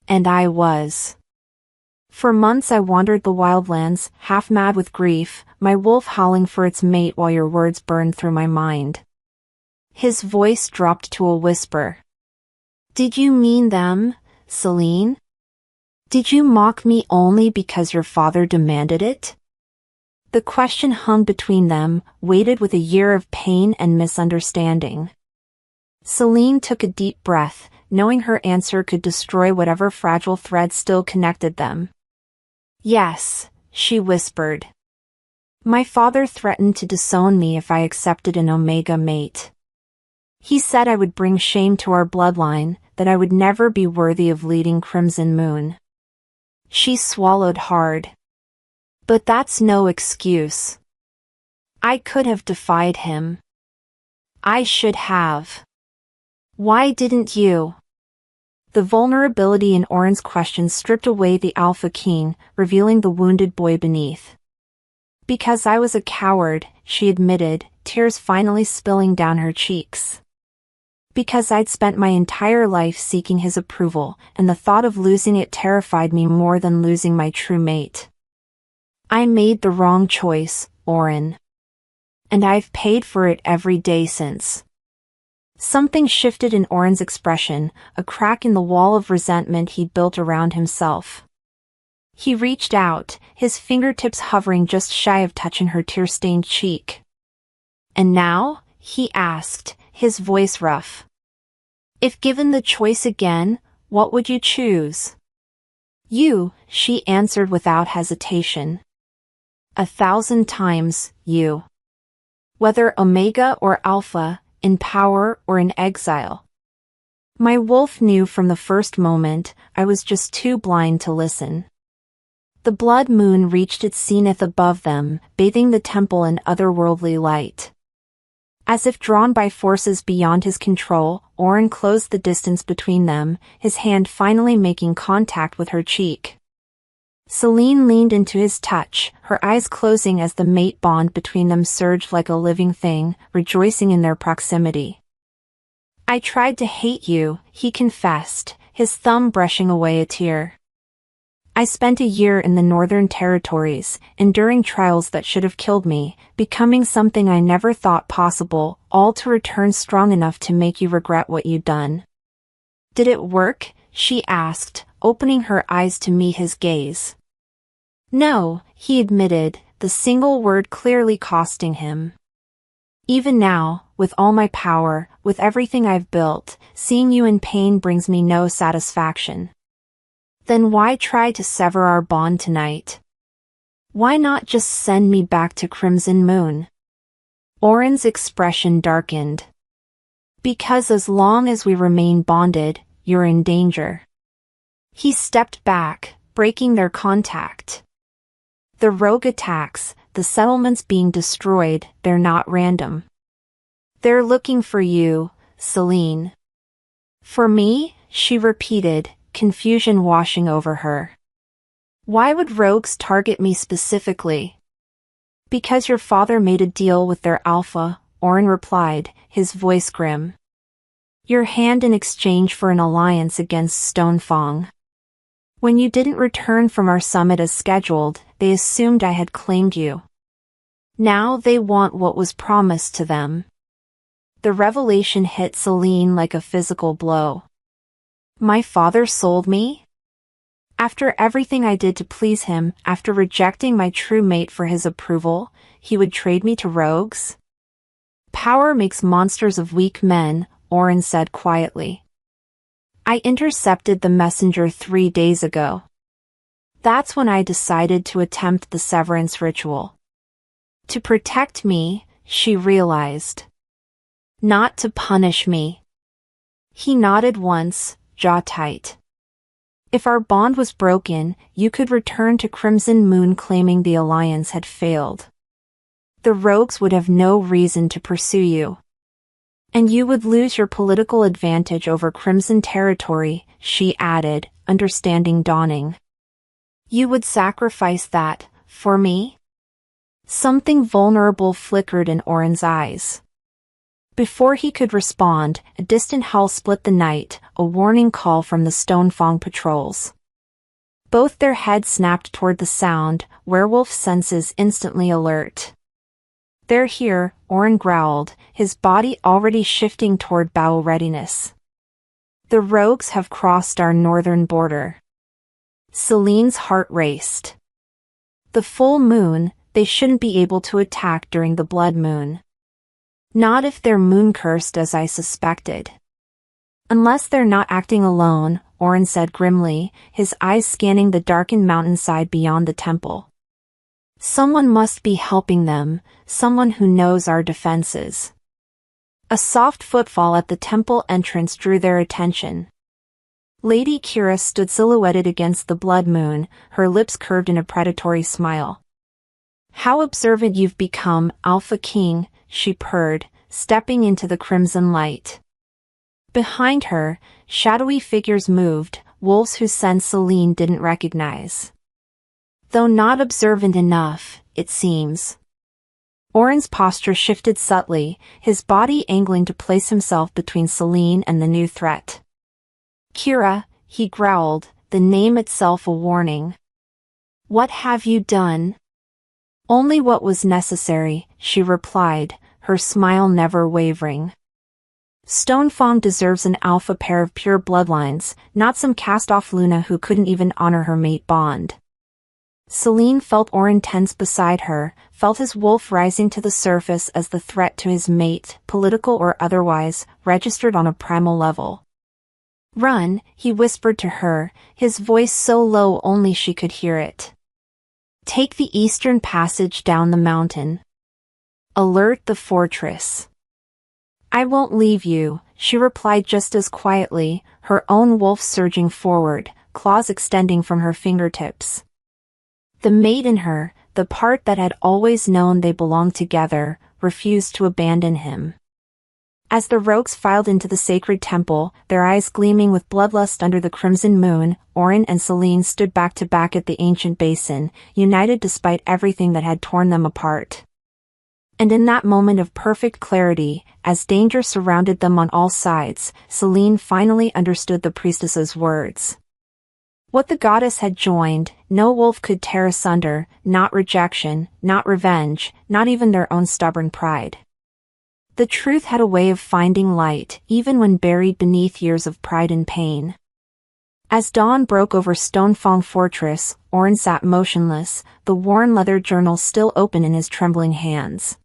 "And I was. For months I wandered the wildlands, half mad with grief, my wolf howling for its mate while your words burned through my mind." His voice dropped to a whisper. "Did you mean them, Selene? Did you mock me only because your father demanded it?" The question hung between them, weighted with a year of pain and misunderstanding. Selene took a deep breath, knowing her answer could destroy whatever fragile thread still connected them. "Yes," she whispered. "My father threatened to disown me if I accepted an Omega mate. He said I would bring shame to our bloodline, that I would never be worthy of leading Crimson Moon." She swallowed hard. "But that's no excuse." I could have defied him. I should have. Why didn't you? The vulnerability in Auren's questions stripped away the alpha king, revealing the wounded boy beneath. Because I was a coward, she admitted, tears finally spilling down her cheeks. Because I'd spent my entire life seeking his approval, and the thought of losing it terrified me more than losing my true mate. I made the wrong choice, Auren. And I've paid for it every day since. Something shifted in Auren's expression, a crack in the wall of resentment he'd built around himself. He reached out, his fingertips hovering just shy of touching her tear-stained cheek. And now? He asked, his voice rough. If given the choice again, what would you choose? You, she answered without hesitation. 1,000 times, you. Whether Omega or Alpha, in power or in exile. My wolf knew from the first moment, I was just too blind to listen. The blood moon reached its zenith above them, bathing the temple in otherworldly light. As if drawn by forces beyond his control, Auren closed the distance between them, his hand finally making contact with her cheek. Selene leaned into his touch, her eyes closing as the mate bond between them surged like a living thing, rejoicing in their proximity. I tried to hate you, he confessed, his thumb brushing away a tear. I spent a year in the Northern Territories, enduring trials that should have killed me, becoming something I never thought possible, all to return strong enough to make you regret what you'd done. Did it work? She asked, opening her eyes to meet his gaze. No, he admitted, the single word clearly costing him. Even now, with all my power, with everything I've built, seeing you in pain brings me no satisfaction. Then why try to sever our bond tonight? Why not just send me back to Crimson Moon? Auren's expression darkened. Because as long as we remain bonded, you're in danger. He stepped back, breaking their contact. The rogue attacks, the settlements being destroyed, they're not random. They're looking for you, Selene. For me? She repeated, confusion washing over her. Why would rogues target me specifically? Because your father made a deal with their alpha, Auren replied, his voice grim. Your hand in exchange for an alliance against Stonefang. When you didn't return from our summit as scheduled, they assumed I had claimed you. Now they want what was promised to them. The revelation hit Selene like a physical blow. My father sold me? After everything I did to please him, after rejecting my true mate for his approval, he would trade me to rogues? Power makes monsters of weak men, Auren said quietly. I intercepted the messenger 3 days ago. That's when I decided to attempt the severance ritual. To protect me, she realized. Not to punish me. He nodded once, jaw tight. If our bond was broken, you could return to Crimson Moon claiming the alliance had failed. The rogues would have no reason to pursue you. And you would lose your political advantage over Crimson territory, she added, understanding dawning. You would sacrifice that, for me? Something vulnerable flickered in Auren's eyes. Before he could respond, a distant howl split the night, a warning call from the Stonefang patrols. Both their heads snapped toward the sound, Werewolf senses instantly alert. They're here, Auren growled, his body already shifting toward battle readiness. The rogues have crossed our northern border. Selene's heart raced. The full moon, they shouldn't be able to attack during the blood moon. Not if they're moon-cursed as I suspected. Unless they're not acting alone, Auren said grimly, his eyes scanning the darkened mountainside beyond the temple. Someone must be helping them, someone who knows our defenses. A soft footfall at the temple entrance drew their attention. Lady Kira stood silhouetted against the blood moon, her lips curved in a predatory smile. How observant you've become, Alpha King, she purred, stepping into the crimson light. Behind her, shadowy figures moved, wolves whose scent Selene didn't recognize. Though not observant enough, it seems. Auren's posture shifted subtly, his body angling to place himself between Selene and the new threat. Kira, he growled, the name itself a warning. What have you done? Only what was necessary, she replied, her smile never wavering. Stonefang deserves an alpha pair of pure bloodlines, not some cast-off Luna who couldn't even honor her mate bond. Selene felt Auren tense beside her, felt his wolf rising to the surface as the threat to his mate, political or otherwise, registered on a primal level. Run, he whispered to her, his voice so low only she could hear it. Take the eastern passage down the mountain. Alert the fortress. I won't leave you, she replied just as quietly, her own wolf surging forward, claws extending from her fingertips. The mate in her, the part that had always known they belonged together, refused to abandon him. As the rogues filed into the sacred temple, their eyes gleaming with bloodlust under the crimson moon, Auren and Selene stood back to back at the ancient basin, united despite everything that had torn them apart. And in that moment of perfect clarity, as danger surrounded them on all sides, Selene finally understood the priestess's words. What the goddess had joined, no wolf could tear asunder, not rejection, not revenge, not even their own stubborn pride. The truth had a way of finding light, even when buried beneath years of pride and pain. As dawn broke over Stonefang Fortress, Auren sat motionless, the worn leather journal still open in his trembling hands.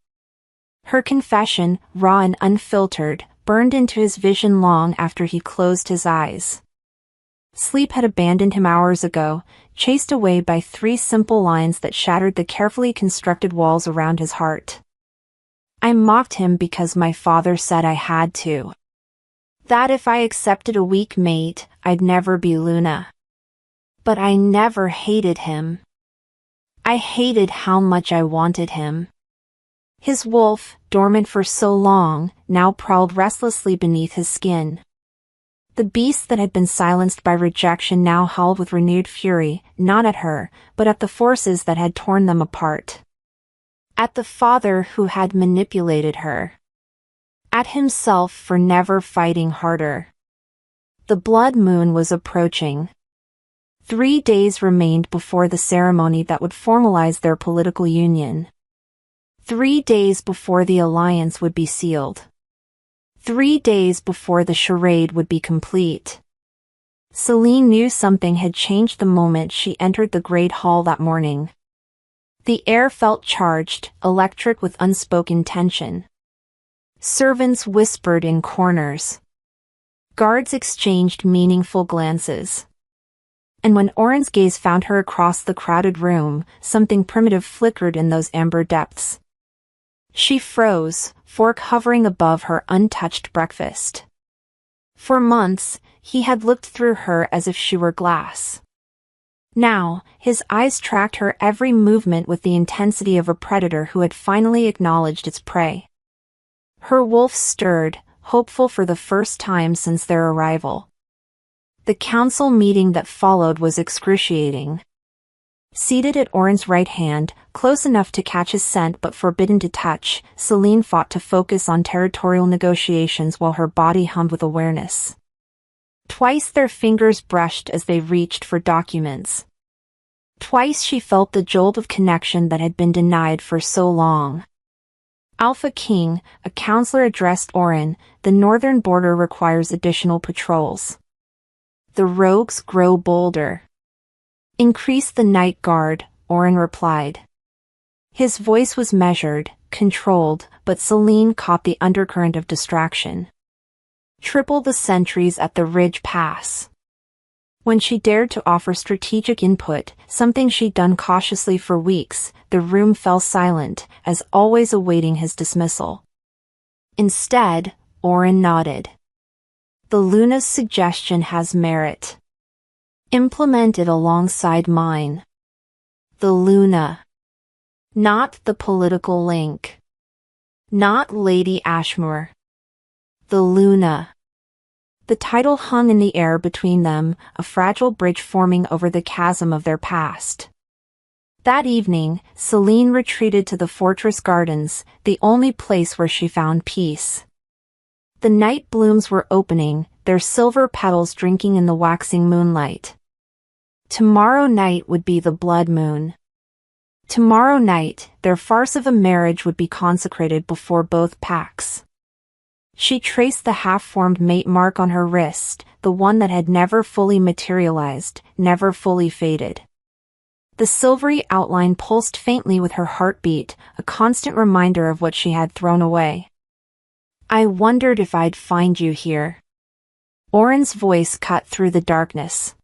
Her confession, raw and unfiltered, burned into his vision long after he closed his eyes. Sleep had abandoned him hours ago, chased away by 3 simple lines that shattered the carefully constructed walls around his heart. I mocked him because my father said I had to. That if I accepted a weak mate, I'd never be Luna. But I never hated him. I hated how much I wanted him. His wolf, dormant for so long, now prowled restlessly beneath his skin. The beast that had been silenced by rejection now howled with renewed fury, not at her, but at the forces that had torn them apart. At the father who had manipulated her. At himself for never fighting harder. The blood moon was approaching. 3 days remained before the ceremony that would formalize their political union. 3 days before the alliance would be sealed. 3 days before the charade would be complete. Selene knew something had changed the moment she entered the great hall that morning. The air felt charged, electric with unspoken tension. Servants whispered in corners. Guards exchanged meaningful glances. And when Auren's gaze found her across the crowded room, something primitive flickered in those amber depths. She froze, fork hovering above her untouched breakfast. For months, he had looked through her as if she were glass. Now, his eyes tracked her every movement with the intensity of a predator who had finally acknowledged its prey. Her wolf stirred, hopeful for the first time since their arrival. The council meeting that followed was excruciating. Seated at Auren's right hand, close enough to catch his scent but forbidden to touch, Selene fought to focus on territorial negotiations while her body hummed with awareness. Twice their fingers brushed as they reached for documents. Twice she felt the jolt of connection that had been denied for so long. Alpha King, a counselor addressed Auren, the northern border requires additional patrols. The rogues grow bolder. Increase the night guard, Auren replied. His voice was measured, controlled, but Selene caught the undercurrent of distraction. Triple the sentries at the Ridge Pass. When she dared to offer strategic input, something she'd done cautiously for weeks, the room fell silent, as always awaiting his dismissal. Instead, Auren nodded. The Luna's suggestion has merit. Implement it alongside mine. The Luna. Not the political link. Not Lady Ashmoor. The Luna. The title hung in the air between them, a fragile bridge forming over the chasm of their past. That evening, Selene retreated to the fortress gardens, the only place where she found peace. The night blooms were opening, their silver petals drinking in the waxing moonlight. Tomorrow night would be the blood moon. Tomorrow night, their farce of a marriage would be consecrated before both packs. She traced the half-formed mate mark on her wrist, the one that had never fully materialized, never fully faded. The silvery outline pulsed faintly with her heartbeat, a constant reminder of what she had thrown away. I wondered if I'd find you here. Auren's voice cut through the darkness.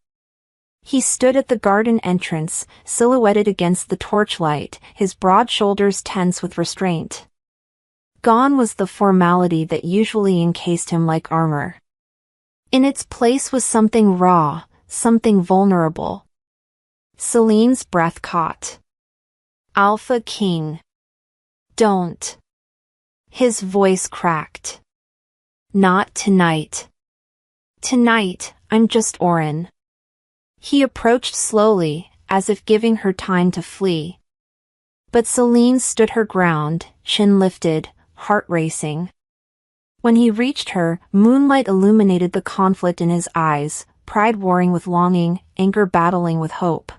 He stood at the garden entrance, silhouetted against the torchlight, his broad shoulders tense with restraint. Gone was the formality that usually encased him like armor. In its place was something raw, something vulnerable. Selene's breath caught. Alpha King. Don't. His voice cracked. Not tonight. Tonight, I'm just Auren. He approached slowly, as if giving her time to flee. But Selene stood her ground, chin lifted, heart racing. When he reached her, moonlight illuminated the conflict in his eyes, pride warring with longing, anger battling with hope.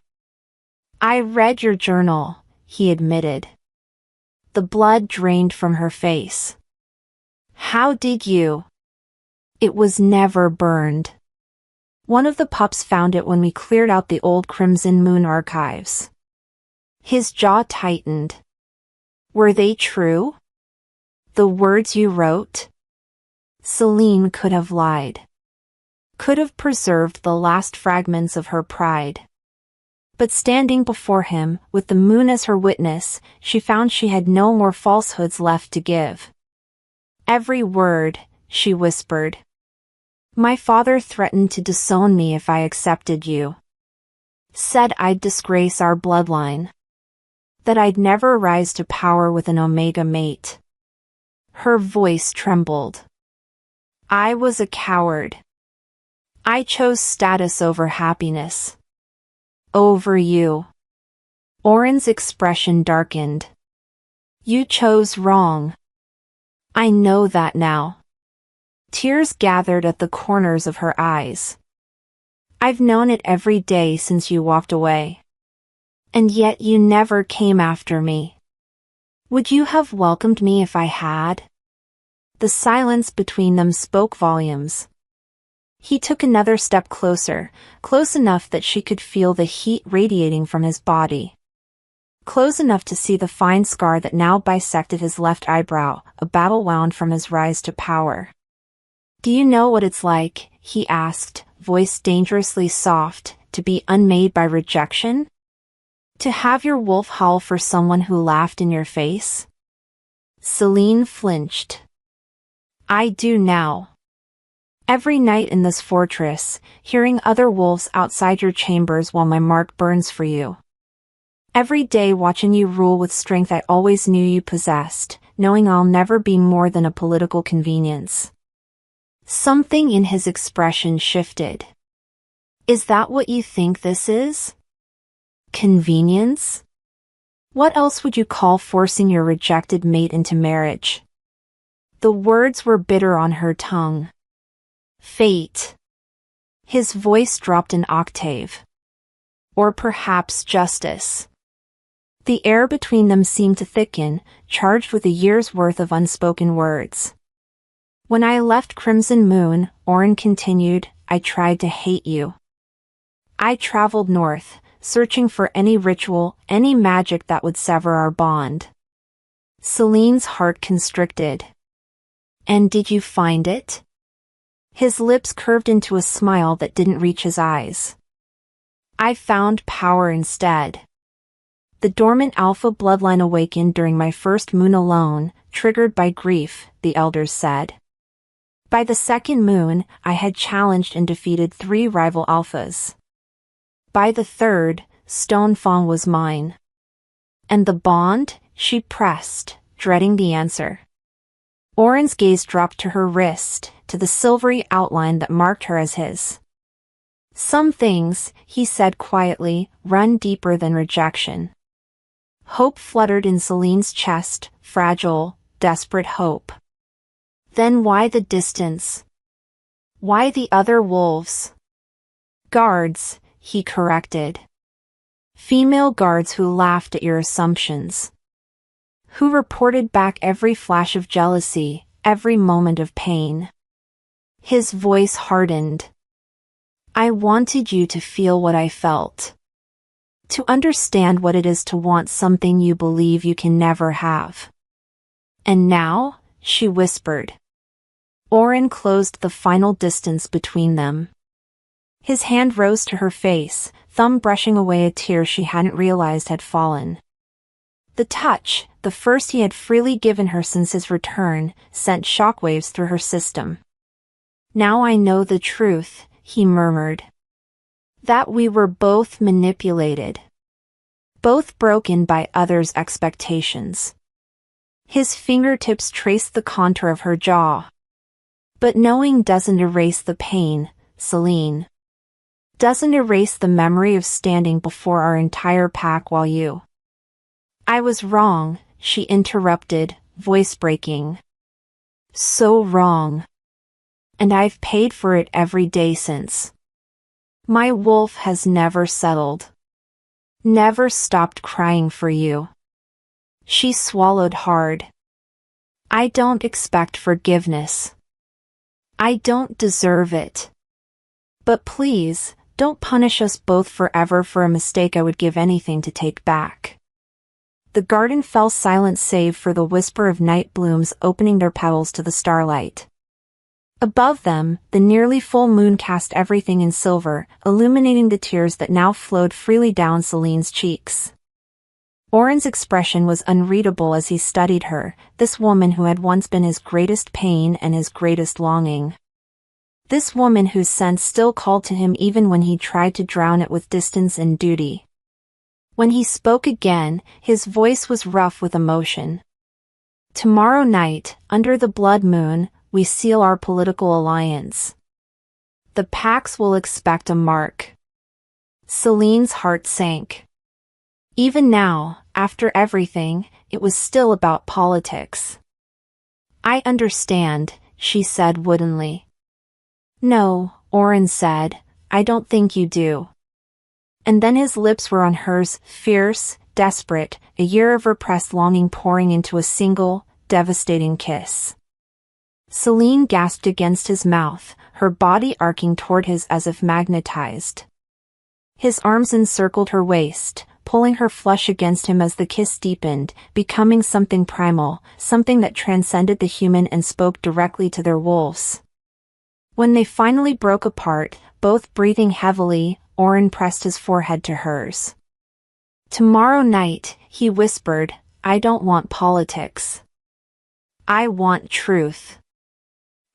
I read your journal, he admitted. The blood drained from her face. How did you? It was never burned. One of the pups found it when we cleared out the old Crimson Moon archives. His jaw tightened. Were they true? The words you wrote? Selene could have lied. Could have preserved the last fragments of her pride. But standing before him, with the moon as her witness, she found she had no more falsehoods left to give. Every word, she whispered. My father threatened to disown me if I accepted you. Said I'd disgrace our bloodline. That I'd never rise to power with an Omega mate. Her voice trembled. I was a coward. I chose status over happiness. Over you. Auren's expression darkened. You chose wrong. I know that now. Tears gathered at the corners of her eyes. I've known it every day since you walked away. And yet you never came after me. Would you have welcomed me if I had? The silence between them spoke volumes. He took another step closer, close enough that she could feel the heat radiating from his body. Close enough to see the fine scar that now bisected his left eyebrow, a battle wound from his rise to power. Do you know what it's like, he asked, voice dangerously soft, to be unmade by rejection? To have your wolf howl for someone who laughed in your face? Selene flinched. I do now. Every night in this fortress, hearing other wolves outside your chambers while my mark burns for you. Every day watching you rule with strength I always knew you possessed, knowing I'll never be more than a political convenience. Something in his expression shifted. Is that what you think this is? Convenience? What else would you call forcing your rejected mate into marriage? The words were bitter on her tongue. Fate. His voice dropped an octave. Or perhaps justice. The air between them seemed to thicken, charged with a year's worth of unspoken words. When I left Crimson Moon, Auren continued, I tried to hate you. I traveled north, searching for any ritual, any magic that would sever our bond. Selene's heart constricted. And did you find it? His lips curved into a smile that didn't reach his eyes. I found power instead. The dormant alpha bloodline awakened during my first moon alone, triggered by grief, the elders said. By the second moon, I had challenged and defeated 3 rival alphas. By the third, Stonefang was mine. And the bond? She pressed, dreading the answer. Auren's gaze dropped to her wrist, to the silvery outline that marked her as his. Some things, he said quietly, run deeper than rejection. Hope fluttered in Selene's chest, fragile, desperate hope. Then why the distance? Why the other wolves? Guards, he corrected. Female guards who laughed at your assumptions. Who reported back every flash of jealousy, every moment of pain. His voice hardened. I wanted you to feel what I felt. To understand what it is to want something you believe you can never have. And now, she whispered. Auren closed the final distance between them. His hand rose to her face, thumb brushing away a tear she hadn't realized had fallen. The touch, the first he had freely given her since his return, sent shockwaves through her system. Now I know the truth, he murmured. That we were both manipulated. Both broken by others' expectations. His fingertips traced the contour of her jaw. But knowing doesn't erase the pain, Selene. Doesn't erase the memory of standing before our entire pack while you. I was wrong, she interrupted, voice breaking. So wrong. And I've paid for it every day since. My wolf has never settled. Never stopped crying for you. She swallowed hard. I don't expect forgiveness. I don't deserve it. But please, don't punish us both forever for a mistake I would give anything to take back. The garden fell silent save for the whisper of night blooms opening their petals to the starlight. Above them, the nearly full moon cast everything in silver, illuminating the tears that now flowed freely down Selene's cheeks. Auren's expression was unreadable as he studied her, this woman who had once been his greatest pain and his greatest longing. This woman whose sense still called to him even when he tried to drown it with distance and duty. When he spoke again, his voice was rough with emotion. Tomorrow night, under the blood moon, we seal our political alliance. The Pax will expect a mark. Selene's heart sank. Even now, after everything, it was still about politics. I understand, she said woodenly. No, Auren said, I don't think you do. And then his lips were on hers, fierce, desperate, a year of repressed longing pouring into a single, devastating kiss. Selene gasped against his mouth, her body arcing toward his as if magnetized. His arms encircled her waist, pulling her flush against him as the kiss deepened, becoming something primal, something that transcended the human and spoke directly to their wolves. When they finally broke apart, both breathing heavily, Auren pressed his forehead to hers. Tomorrow night, he whispered, I don't want politics. I want truth.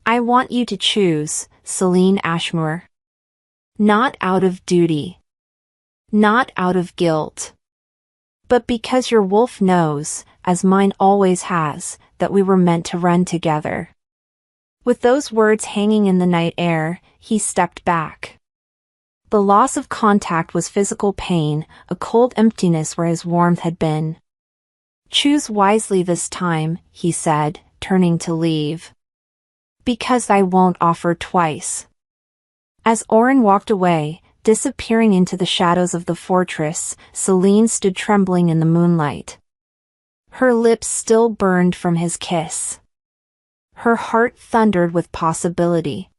I want you to choose, Selene Ashmoor. Not out of duty. Not out of guilt. But because your wolf knows, as mine always has, that we were meant to run together. With those words hanging in the night air, he stepped back. The loss of contact was physical pain, a cold emptiness where his warmth had been. Choose wisely this time, he said, turning to leave. Because I won't offer twice. As Auren walked away, disappearing into the shadows of the fortress, Selene stood trembling in the moonlight. Her lips still burned from his kiss. Her heart thundered with possibility.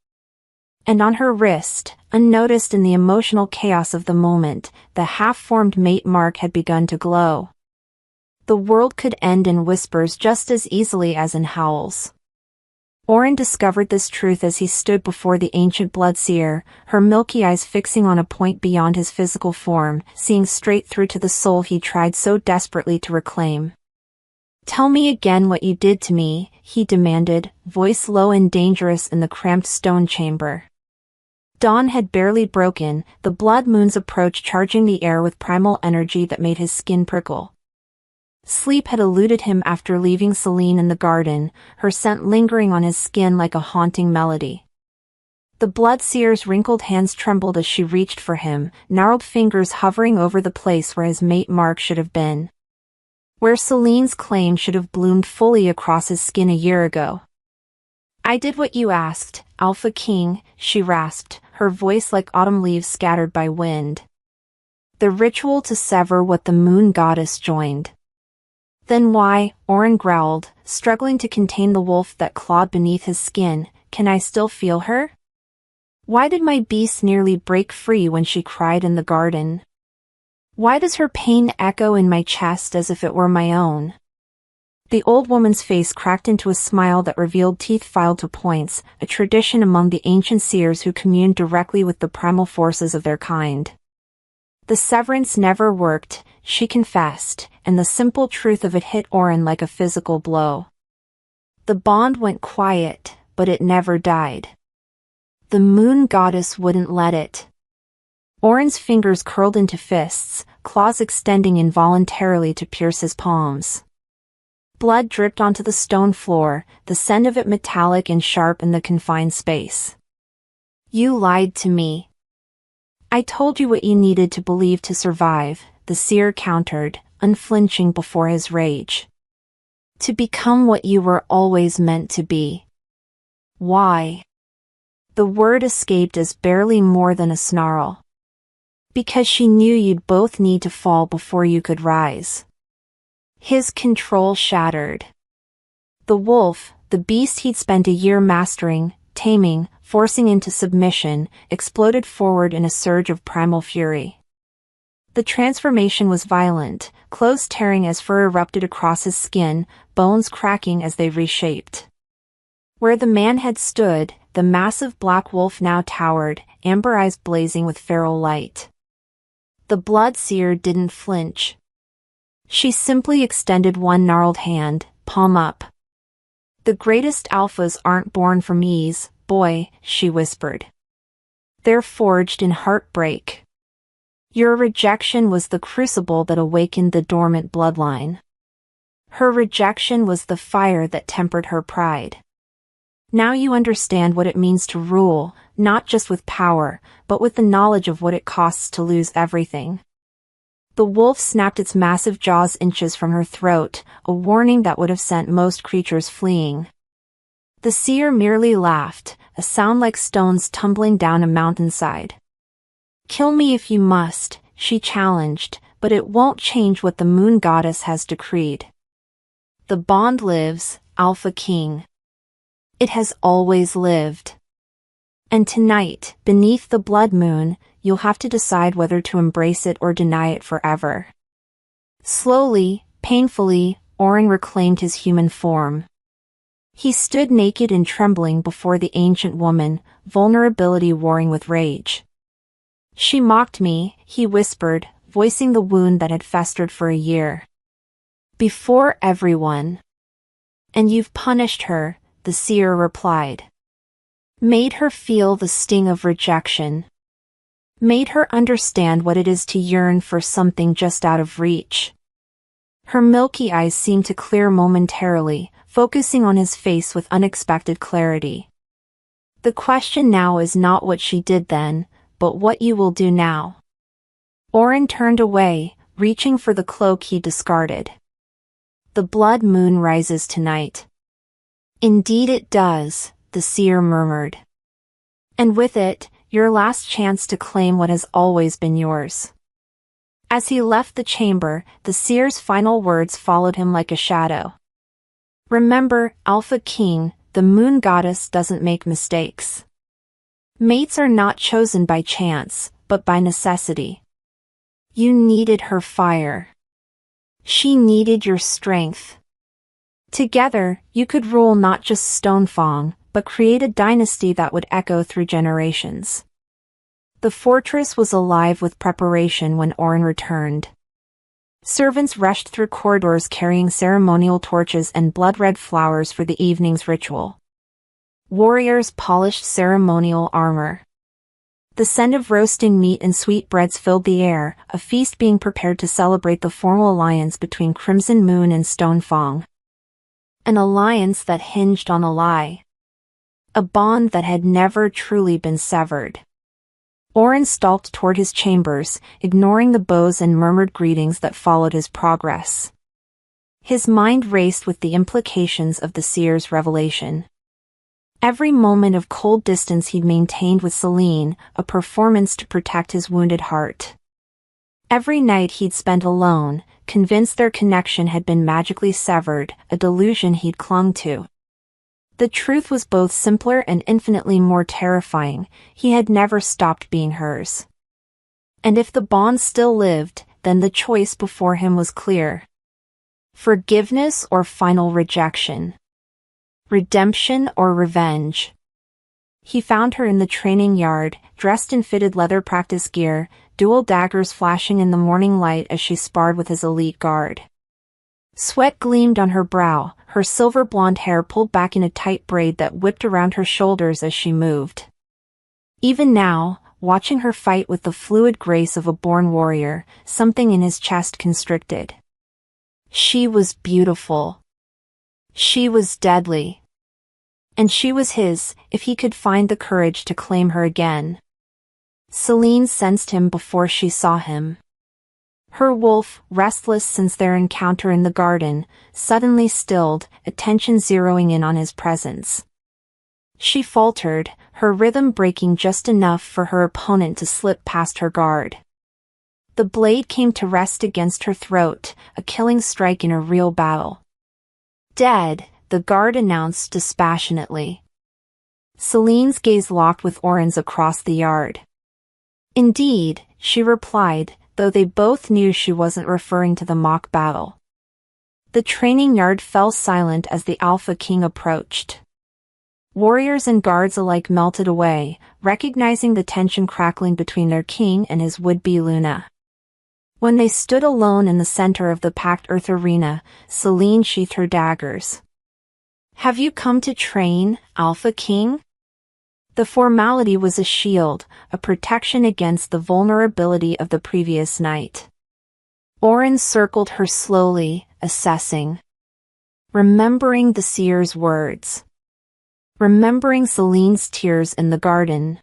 And on her wrist, unnoticed in the emotional chaos of the moment, the half-formed mate mark had begun to glow. The world could end in whispers just as easily as in howls. Auren discovered this truth as he stood before the ancient bloodseer, her milky eyes fixing on a point beyond his physical form, seeing straight through to the soul he tried so desperately to reclaim. Tell me again what you did to me, he demanded, voice low and dangerous in the cramped stone chamber. Dawn had barely broken, the blood moon's approach charging the air with primal energy that made his skin prickle. Sleep had eluded him after leaving Selene in the garden, her scent lingering on his skin like a haunting melody. The blood seer's wrinkled hands trembled as she reached for him, gnarled fingers hovering over the place where his mate Mark should have been. Where Selene's claim should have bloomed fully across his skin a year ago. "I did what you asked, Alpha King," she rasped, her voice like autumn leaves scattered by wind. "The ritual to sever what the moon goddess joined." "Then why," Auren growled, struggling to contain the wolf that clawed beneath his skin, "can I still feel her? Why did my beast nearly break free when she cried in the garden? Why does her pain echo in my chest as if it were my own?" The old woman's face cracked into a smile that revealed teeth filed to points, a tradition among the ancient seers who communed directly with the primal forces of their kind. The severance never worked, she confessed, and the simple truth of it hit Auren like a physical blow. The bond went quiet, but it never died. The moon goddess wouldn't let it. Auren's fingers curled into fists, claws extending involuntarily to pierce his palms. Blood dripped onto the stone floor, the scent of it metallic and sharp in the confined space. "You lied to me. I told you what you needed to believe to survive," the seer countered, unflinching before his rage. "To become what you were always meant to be." "Why?" The word escaped as barely more than a snarl. "Because she knew you'd both need to fall before you could rise." His control shattered. The wolf, the beast he'd spent a year mastering, taming, forcing into submission, exploded forward in a surge of primal fury. The transformation was violent, clothes tearing as fur erupted across his skin, bones cracking as they reshaped. Where the man had stood, the massive black wolf now towered, amber eyes blazing with feral light. The blood seer didn't flinch. She simply extended one gnarled hand, palm up. "The greatest alphas aren't born from ease, boy," she whispered. "They're forged in heartbreak. Your rejection was the crucible that awakened the dormant bloodline. Her rejection was the fire that tempered her pride. Now you understand what it means to rule, not just with power, but with the knowledge of what it costs to lose everything." The wolf snapped its massive jaws inches from her throat, a warning that would have sent most creatures fleeing. The seer merely laughed, a sound like stones tumbling down a mountainside. "Kill me if you must," she challenged, "but it won't change what the moon goddess has decreed. The bond lives, Alpha King. It has always lived. And tonight, beneath the blood moon, you'll have to decide whether to embrace it or deny it forever." Slowly, painfully, Auren reclaimed his human form. He stood naked and trembling before the ancient woman, vulnerability warring with rage. "She mocked me," he whispered, voicing the wound that had festered for a year. "Before everyone. And you've punished her," the seer replied. "Made her feel the sting of rejection. Made her understand what it is to yearn for something just out of reach." Her milky eyes seemed to clear momentarily, focusing on his face with unexpected clarity. "The question now is not what she did then, but what you will do now." Auren turned away, reaching for the cloak he discarded. "The blood moon rises tonight." "Indeed it does," the seer murmured. "And with it, your last chance to claim what has always been yours." As he left the chamber, the seer's final words followed him like a shadow. "Remember, Alpha King, the moon goddess doesn't make mistakes. Mates are not chosen by chance, but by necessity. You needed her fire. She needed your strength. Together, you could rule not just Stonefang, but create a dynasty that would echo through generations." The fortress was alive with preparation when Auren returned. Servants rushed through corridors carrying ceremonial torches and blood-red flowers for the evening's ritual. Warriors polished ceremonial armor. The scent of roasting meat and sweetbreads filled the air, a feast being prepared to celebrate the formal alliance between Crimson Moon and Stone Fang. An alliance that hinged on a lie. A bond that had never truly been severed. Auren stalked toward his chambers, ignoring the bows and murmured greetings that followed his progress. His mind raced with the implications of the seer's revelation. Every moment of cold distance he'd maintained with Selene, a performance to protect his wounded heart. Every night he'd spent alone, convinced their connection had been magically severed, a delusion he'd clung to. The truth was both simpler and infinitely more terrifying. He had never stopped being hers. And if the bond still lived, then the choice before him was clear. Forgiveness or final rejection. Redemption or revenge. He found her in the training yard, dressed in fitted leather practice gear, dual daggers flashing in the morning light as she sparred with his elite guard. Sweat gleamed on her brow, her silver blonde hair pulled back in a tight braid that whipped around her shoulders as she moved. Even now, watching her fight with the fluid grace of a born warrior, something in his chest constricted. She was beautiful. She was deadly. And she was his, if he could find the courage to claim her again. Selene sensed him before she saw him. Her wolf, restless since their encounter in the garden, suddenly stilled, attention zeroing in on his presence. She faltered, her rhythm breaking just enough for her opponent to slip past her guard. The blade came to rest against her throat, a killing strike in a real battle. Dead, the guard announced dispassionately. Selene's gaze locked with Auren's across the yard. Indeed, she replied, though they both knew she wasn't referring to the mock battle. The training yard fell silent as the Alpha King approached. Warriors and guards alike melted away, recognizing the tension crackling between their king and his would-be Luna. When they stood alone in the center of the packed earth arena, Selene sheathed her daggers. "Have you come to train, Alpha King?" The formality was a shield, a protection against the vulnerability of the previous night. Auren circled her slowly, assessing. Remembering the seer's words. Remembering Selene's tears in the garden.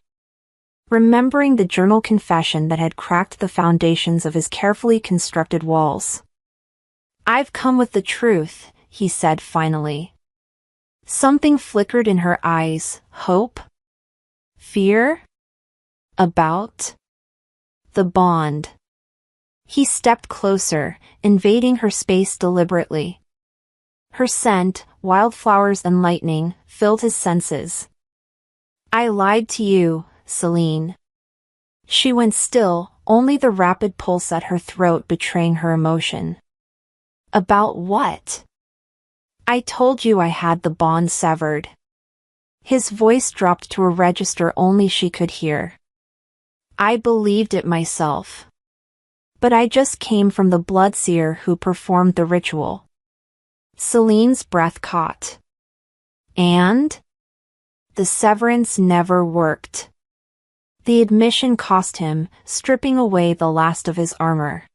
Remembering the journal confession that had cracked the foundations of his carefully constructed walls. "I've come with the truth," he said finally. Something flickered in her eyes, hope? Fear? About? The bond. He stepped closer, invading her space deliberately. Her scent, wildflowers and lightning, filled his senses. "I lied to you, Selene." She went still, only the rapid pulse at her throat betraying her emotion. "About what?" "I told you I had the bond severed." His voice dropped to a register only she could hear. "I believed it myself. But I just came from the bloodseer who performed the ritual." Selene's breath caught. "And?" "The severance never worked." The admission cost him, stripping away the last of his armor.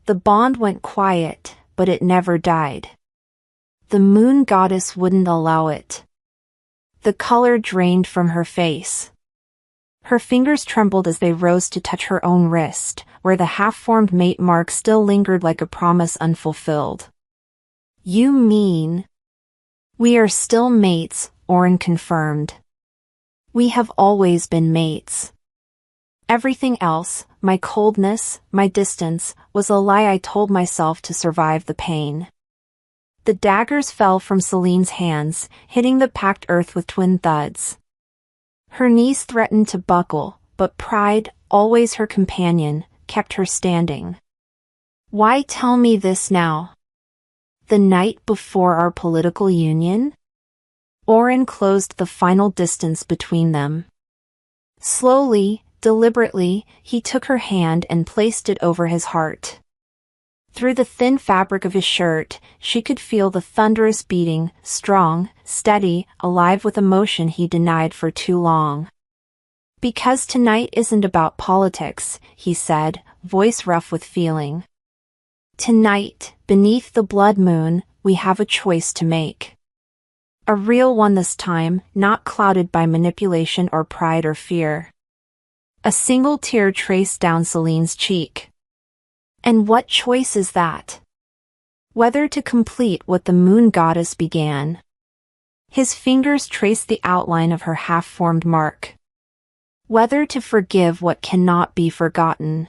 The bond went quiet, but it never died. The moon goddess wouldn't allow it. The color drained from her face. Her fingers trembled as they rose to touch her own wrist, where the half-formed mate mark still lingered like a promise unfulfilled. "You mean?" "We are still mates," Auren confirmed. "We have always been mates. Everything else, my coldness, my distance, was a lie I told myself to survive the pain." The daggers fell from Selene's hands, hitting the packed earth with twin thuds. Her knees threatened to buckle, but pride, always her companion, kept her standing. "Why tell me this now? The night before our political union?" Auren closed the final distance between them. Slowly, deliberately, he took her hand and placed it over his heart. Through the thin fabric of his shirt, she could feel the thunderous beating, strong, steady, alive with emotion he denied for too long. Because tonight isn't about politics, he said, voice rough with feeling. Tonight, beneath the blood moon, we have a choice to make. A real one this time, not clouded by manipulation or pride or fear. A single tear traced down Selene's cheek. And what choice is that? Whether to complete what the moon goddess began. His fingers traced the outline of her half-formed mark. Whether to forgive what cannot be forgotten.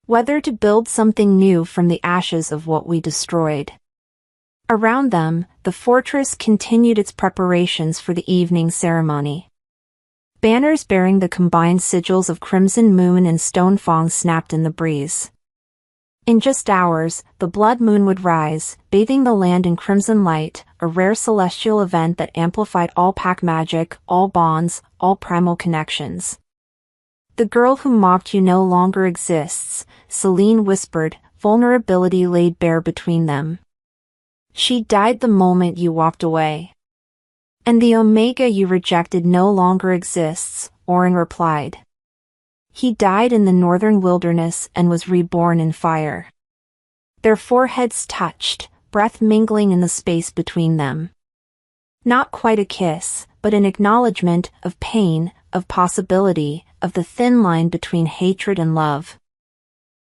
Whether to build something new from the ashes of what we destroyed. Around them, the fortress continued its preparations for the evening ceremony. Banners bearing the combined sigils of Crimson Moon and Stonefang snapped in the breeze. In just hours, the blood moon would rise, bathing the land in crimson light, a rare celestial event that amplified all pack magic, all bonds, all primal connections. The girl who mocked you no longer exists, Selene whispered, vulnerability laid bare between them. She died the moment you walked away. And the Omega you rejected no longer exists, Auren replied. He died in the northern wilderness and was reborn in fire. Their foreheads touched, breath mingling in the space between them. Not quite a kiss, but an acknowledgement of pain, of possibility, of the thin line between hatred and love.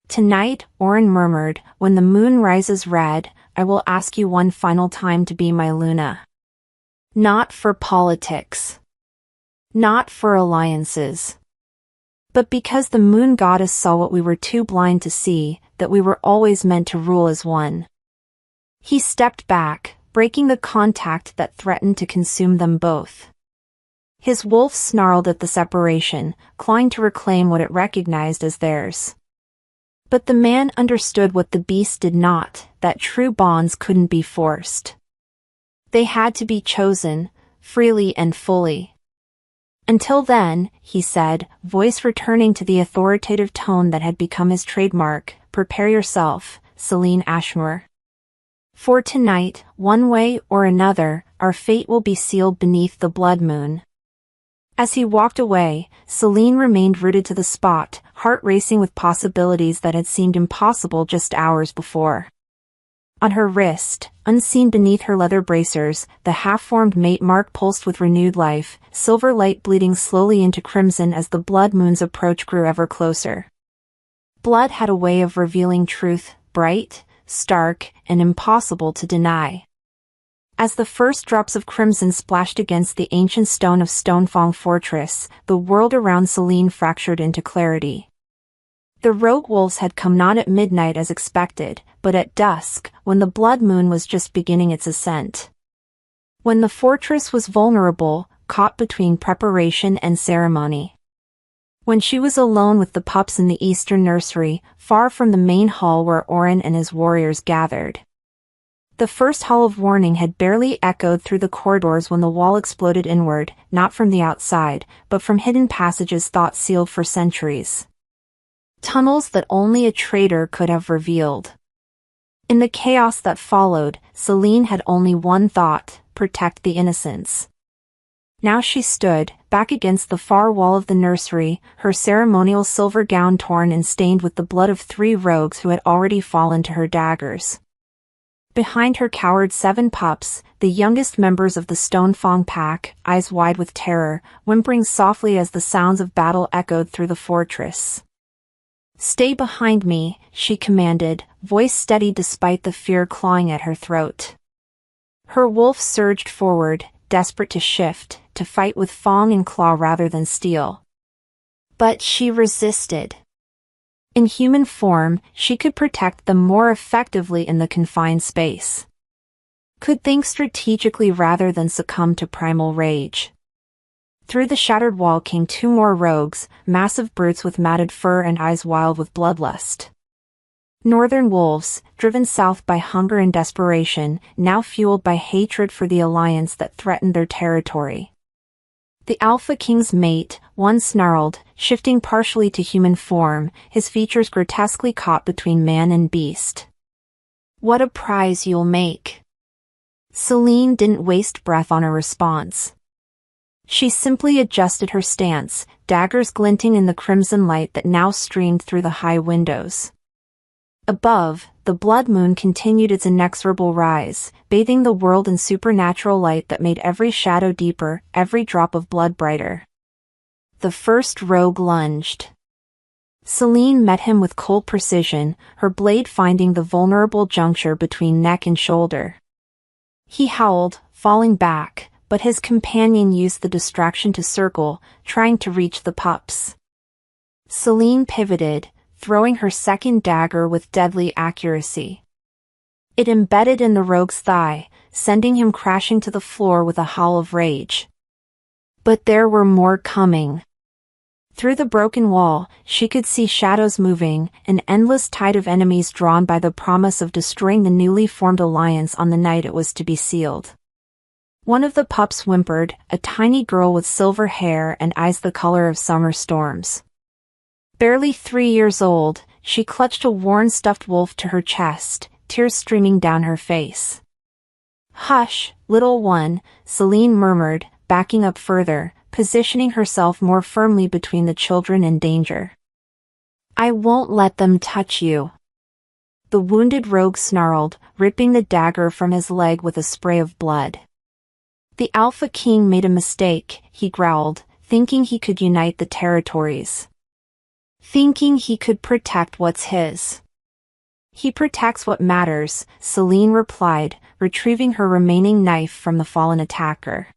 Tonight, Auren murmured, when the moon rises red, I will ask you one final time to be my Luna. Not for politics. Not for alliances. But because the moon goddess saw what we were too blind to see, that we were always meant to rule as one. He stepped back, breaking the contact that threatened to consume them both. His wolf snarled at the separation, clawing to reclaim what it recognized as theirs. But the man understood what the beast did not, that true bonds couldn't be forced. They had to be chosen, freely and fully. Until then, he said, voice returning to the authoritative tone that had become his trademark, prepare yourself, Selene Ashmoor. For tonight, one way or another, our fate will be sealed beneath the blood moon. As he walked away, Selene remained rooted to the spot, heart racing with possibilities that had seemed impossible just hours before. On her wrist, unseen beneath her leather bracers, the half-formed mate mark pulsed with renewed life, silver light bleeding slowly into crimson as the blood moon's approach grew ever closer. Blood had a way of revealing truth, bright, stark, and impossible to deny. As the first drops of crimson splashed against the ancient stone of Stonefang Fortress, the world around Selene fractured into clarity. The rogue wolves had come not at midnight as expected, but at dusk, when the blood moon was just beginning its ascent. When the fortress was vulnerable, caught between preparation and ceremony. When she was alone with the pups in the eastern nursery, far from the main hall where Auren and his warriors gathered. The first hall of warning had barely echoed through the corridors when the wall exploded inward, not from the outside, but from hidden passages thought sealed for centuries. Tunnels that only a traitor could have revealed. In the chaos that followed, Selene had only one thought, protect the innocents. Now she stood, back against the far wall of the nursery, her ceremonial silver gown torn and stained with the blood of 3 rogues who had already fallen to her daggers. Behind her cowered 7 pups, the youngest members of the Stonefang pack, eyes wide with terror, whimpering softly as the sounds of battle echoed through the fortress. Stay behind me, she commanded, voice steady despite the fear clawing at her throat. Her wolf surged forward, desperate to shift, to fight with fang and claw rather than steel. But she resisted. In human form, she could protect them more effectively in the confined space. Could think strategically rather than succumb to primal rage. Through the shattered wall came 2 more rogues, massive brutes with matted fur and eyes wild with bloodlust. Northern wolves, driven south by hunger and desperation, now fueled by hatred for the alliance that threatened their territory. The Alpha King's mate, one snarled, shifting partially to human form, his features grotesquely caught between man and beast. What a prize you'll make. Selene didn't waste breath on a response. She simply adjusted her stance, daggers glinting in the crimson light that now streamed through the high windows. Above, the blood moon continued its inexorable rise, bathing the world in supernatural light that made every shadow deeper, every drop of blood brighter. The first rogue lunged. Selene met him with cold precision, her blade finding the vulnerable juncture between neck and shoulder. He howled, falling back, but his companion used the distraction to circle, trying to reach the pups. Selene pivoted, throwing her second dagger with deadly accuracy. It embedded in the rogue's thigh, sending him crashing to the floor with a howl of rage. But there were more coming. Through the broken wall, she could see shadows moving, an endless tide of enemies drawn by the promise of destroying the newly formed alliance on the night it was to be sealed. One of the pups whimpered, a tiny girl with silver hair and eyes the color of summer storms. Barely 3 years old, she clutched a worn stuffed wolf to her chest, tears streaming down her face. "Hush, little one," Selene murmured, backing up further, positioning herself more firmly between the children and danger. "I won't let them touch you." The wounded rogue snarled, ripping the dagger from his leg with a spray of blood. "The Alpha King made a mistake," he growled, thinking he could unite the territories. Thinking he could protect what's his. "He protects what matters," Selene replied, retrieving her remaining knife from the fallen attacker.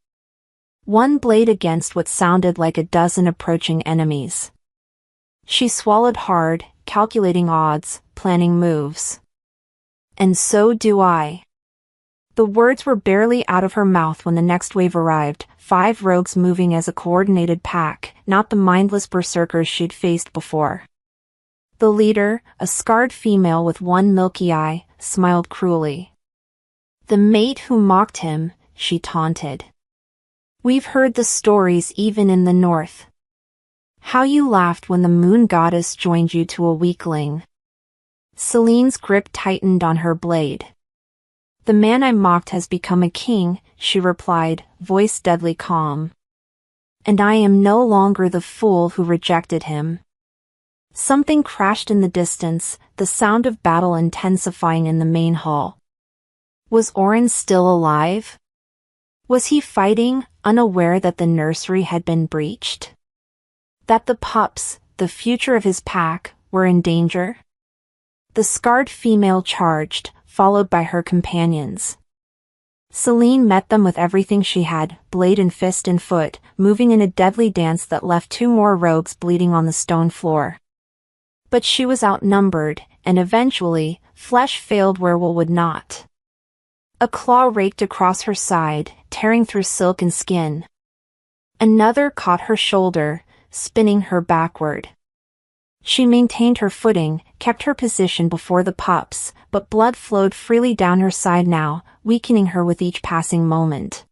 One blade against what sounded like a dozen approaching enemies. She swallowed hard, calculating odds, planning moves. "And so do I." The words were barely out of her mouth when the next wave arrived, 5 rogues moving as a coordinated pack, not the mindless berserkers she'd faced before. The leader, a scarred female with one milky eye, smiled cruelly. "The mate who mocked him," she taunted. "We've heard the stories even in the north. How you laughed when the moon goddess joined you to a weakling." Selene's grip tightened on her blade. "The man I mocked has become a king," she replied, voice deadly calm. "And I am no longer the fool who rejected him." Something crashed in the distance, the sound of battle intensifying in the main hall. Was Auren still alive? Was he fighting, unaware that the nursery had been breached? That the pups, the future of his pack, were in danger? The scarred female charged, followed by her companions. Selene met them with everything she had, blade and fist and foot, moving in a deadly dance that left 2 more rogues bleeding on the stone floor. But she was outnumbered, and eventually, flesh failed where wool would not. A claw raked across her side, tearing through silk and skin. Another caught her shoulder, spinning her backward. She maintained her footing, kept her position before the pups, but blood flowed freely down her side now, weakening her with each passing moment.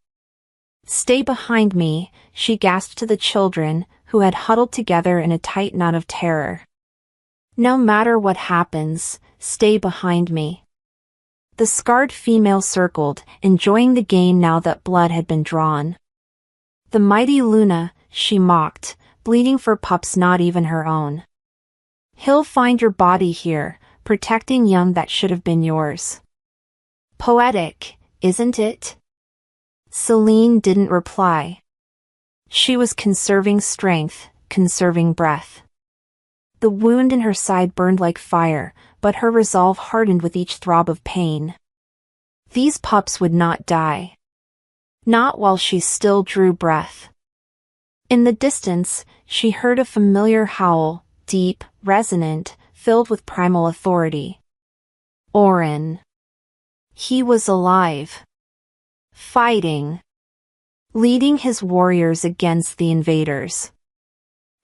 "Stay behind me," she gasped to the children, who had huddled together in a tight knot of terror. "No matter what happens, stay behind me." The scarred female circled, enjoying the game now that blood had been drawn. "The mighty Luna," she mocked, bleeding for pups not even her own. "He'll find your body here, protecting young that should have been yours." Poetic, isn't it? Selene didn't reply. She was conserving strength, conserving breath. The wound in her side burned like fire, but her resolve hardened with each throb of pain. These pups would not die. Not while she still drew breath. In the distance, she heard a familiar howl, deep, resonant, filled with primal authority. Auren. He was alive. Fighting. Leading his warriors against the invaders.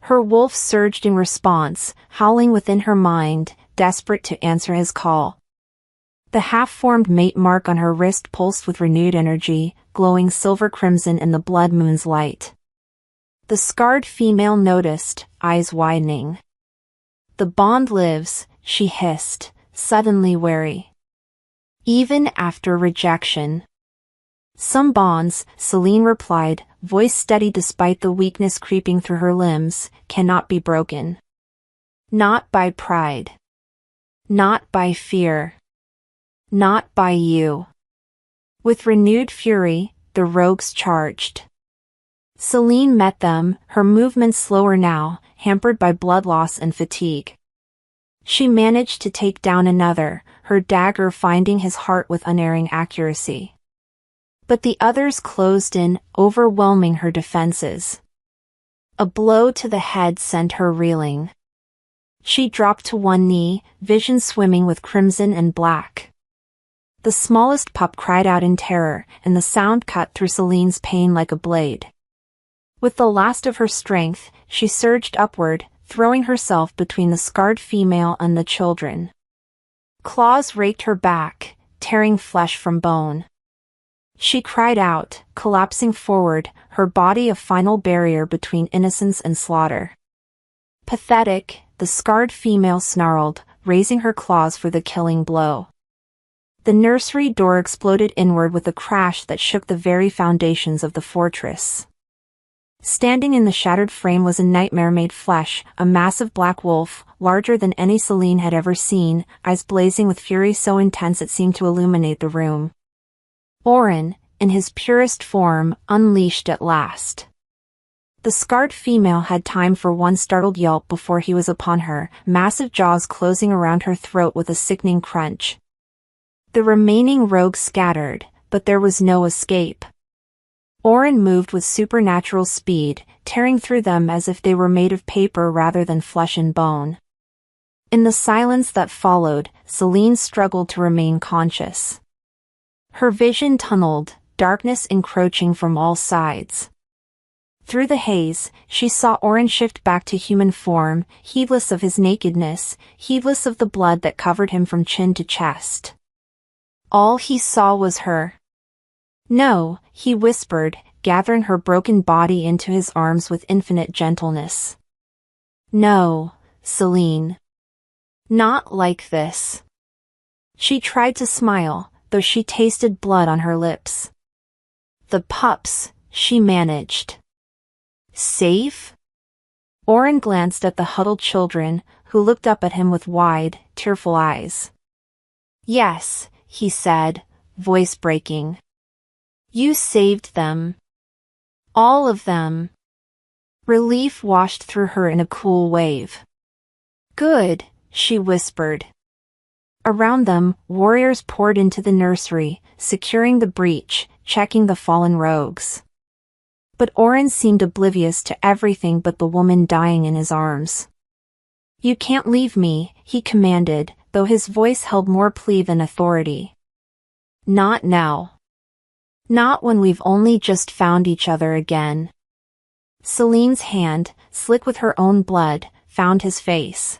Her wolf surged in response, howling within her mind, desperate to answer his call. The half-formed mate mark on her wrist pulsed with renewed energy, glowing silver crimson in the blood moon's light. The scarred female noticed, eyes widening. "The bond lives," she hissed, suddenly wary. "Even after rejection." Some bonds, Selene replied, voice steady despite the weakness creeping through her limbs, cannot be broken. Not by pride. Not by fear. Not by you. With renewed fury, the rogues charged. Selene met them, her movements slower now, hampered by blood loss and fatigue. She managed to take down another, her dagger finding his heart with unerring accuracy. But the others closed in, overwhelming her defenses. A blow to the head sent her reeling. She dropped to one knee, vision swimming with crimson and black. The smallest pup cried out in terror, and the sound cut through Selene's pain like a blade. With the last of her strength, she surged upward, throwing herself between the scarred female and the children. Claws raked her back, tearing flesh from bone. She cried out, collapsing forward, her body a final barrier between innocence and slaughter. Pathetic, the scarred female snarled, raising her claws for the killing blow. The nursery door exploded inward with a crash that shook the very foundations of the fortress. Standing in the shattered frame was a nightmare made flesh, a massive black wolf, larger than any Selene had ever seen, eyes blazing with fury so intense it seemed to illuminate the room. Auren, in his purest form, unleashed at last. The scarred female had time for one startled yelp before he was upon her, massive jaws closing around her throat with a sickening crunch. The remaining rogues scattered, but there was no escape. Auren moved with supernatural speed, tearing through them as if they were made of paper rather than flesh and bone. In the silence that followed, Selene struggled to remain conscious. Her vision tunneled, darkness encroaching from all sides. Through the haze, she saw Auren shift back to human form, heedless of his nakedness, heedless of the blood that covered him from chin to chest. All he saw was her. No, he whispered, gathering her broken body into his arms with infinite gentleness. No, Selene. Not like this. She tried to smile, though she tasted blood on her lips. The pups, she managed. Safe? Auren glanced at the huddled children, who looked up at him with wide, tearful eyes. Yes, he said, voice breaking. You saved them. All of them. Relief washed through her in a cool wave. Good, she whispered. Around them, warriors poured into the nursery, securing the breach, checking the fallen rogues. But Auren seemed oblivious to everything but the woman dying in his arms. You can't leave me, he commanded, though his voice held more plea than authority. Not now. Not when we've only just found each other again. Selene's hand, slick with her own blood, found his face.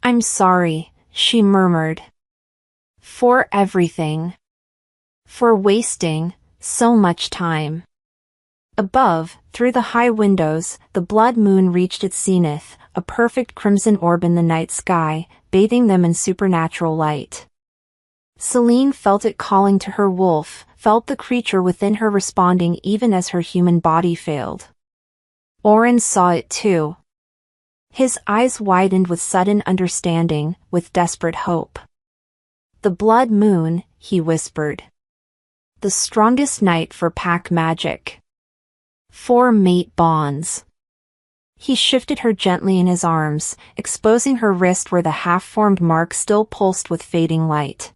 I'm sorry, she murmured. For everything. For wasting so much time. Above, through the high windows, the blood moon reached its zenith, a perfect crimson orb in the night sky, bathing them in supernatural light. Selene felt it calling to her wolf, felt the creature within her responding even as her human body failed. Auren saw it too. His eyes widened with sudden understanding, with desperate hope. The blood moon, he whispered. The strongest night for pack magic. 4 mate bonds. He shifted her gently in his arms, exposing her wrist where the half-formed mark still pulsed with fading light.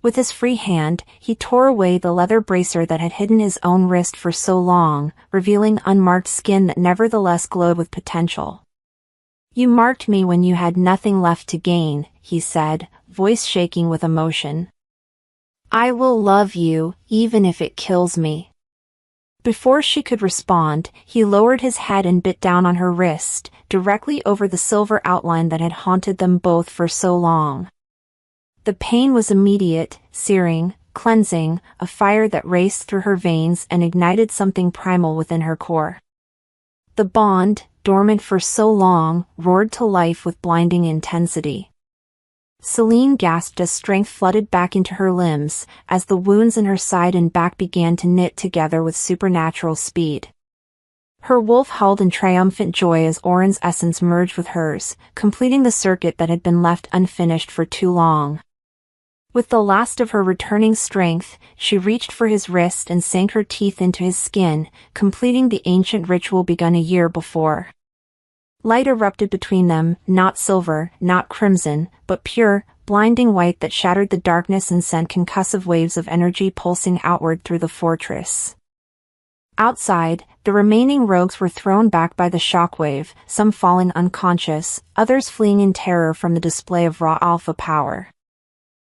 With his free hand, he tore away the leather bracer that had hidden his own wrist for so long, revealing unmarked skin that nevertheless glowed with potential. You marked me when you had nothing left to gain, he said, voice shaking with emotion. I will love you, even if it kills me. Before she could respond, he lowered his head and bit down on her wrist, directly over the silver outline that had haunted them both for so long. The pain was immediate, searing, cleansing, a fire that raced through her veins and ignited something primal within her core. The bond, dormant for so long, roared to life with blinding intensity. Selene gasped as strength flooded back into her limbs, as the wounds in her side and back began to knit together with supernatural speed. Her wolf howled in triumphant joy as Auren's essence merged with hers, completing the circuit that had been left unfinished for too long. With the last of her returning strength, she reached for his wrist and sank her teeth into his skin, completing the ancient ritual begun a year before. Light erupted between them, not silver, not crimson, but pure, blinding white that shattered the darkness and sent concussive waves of energy pulsing outward through the fortress. Outside, the remaining rogues were thrown back by the shockwave, some falling unconscious, others fleeing in terror from the display of raw alpha power.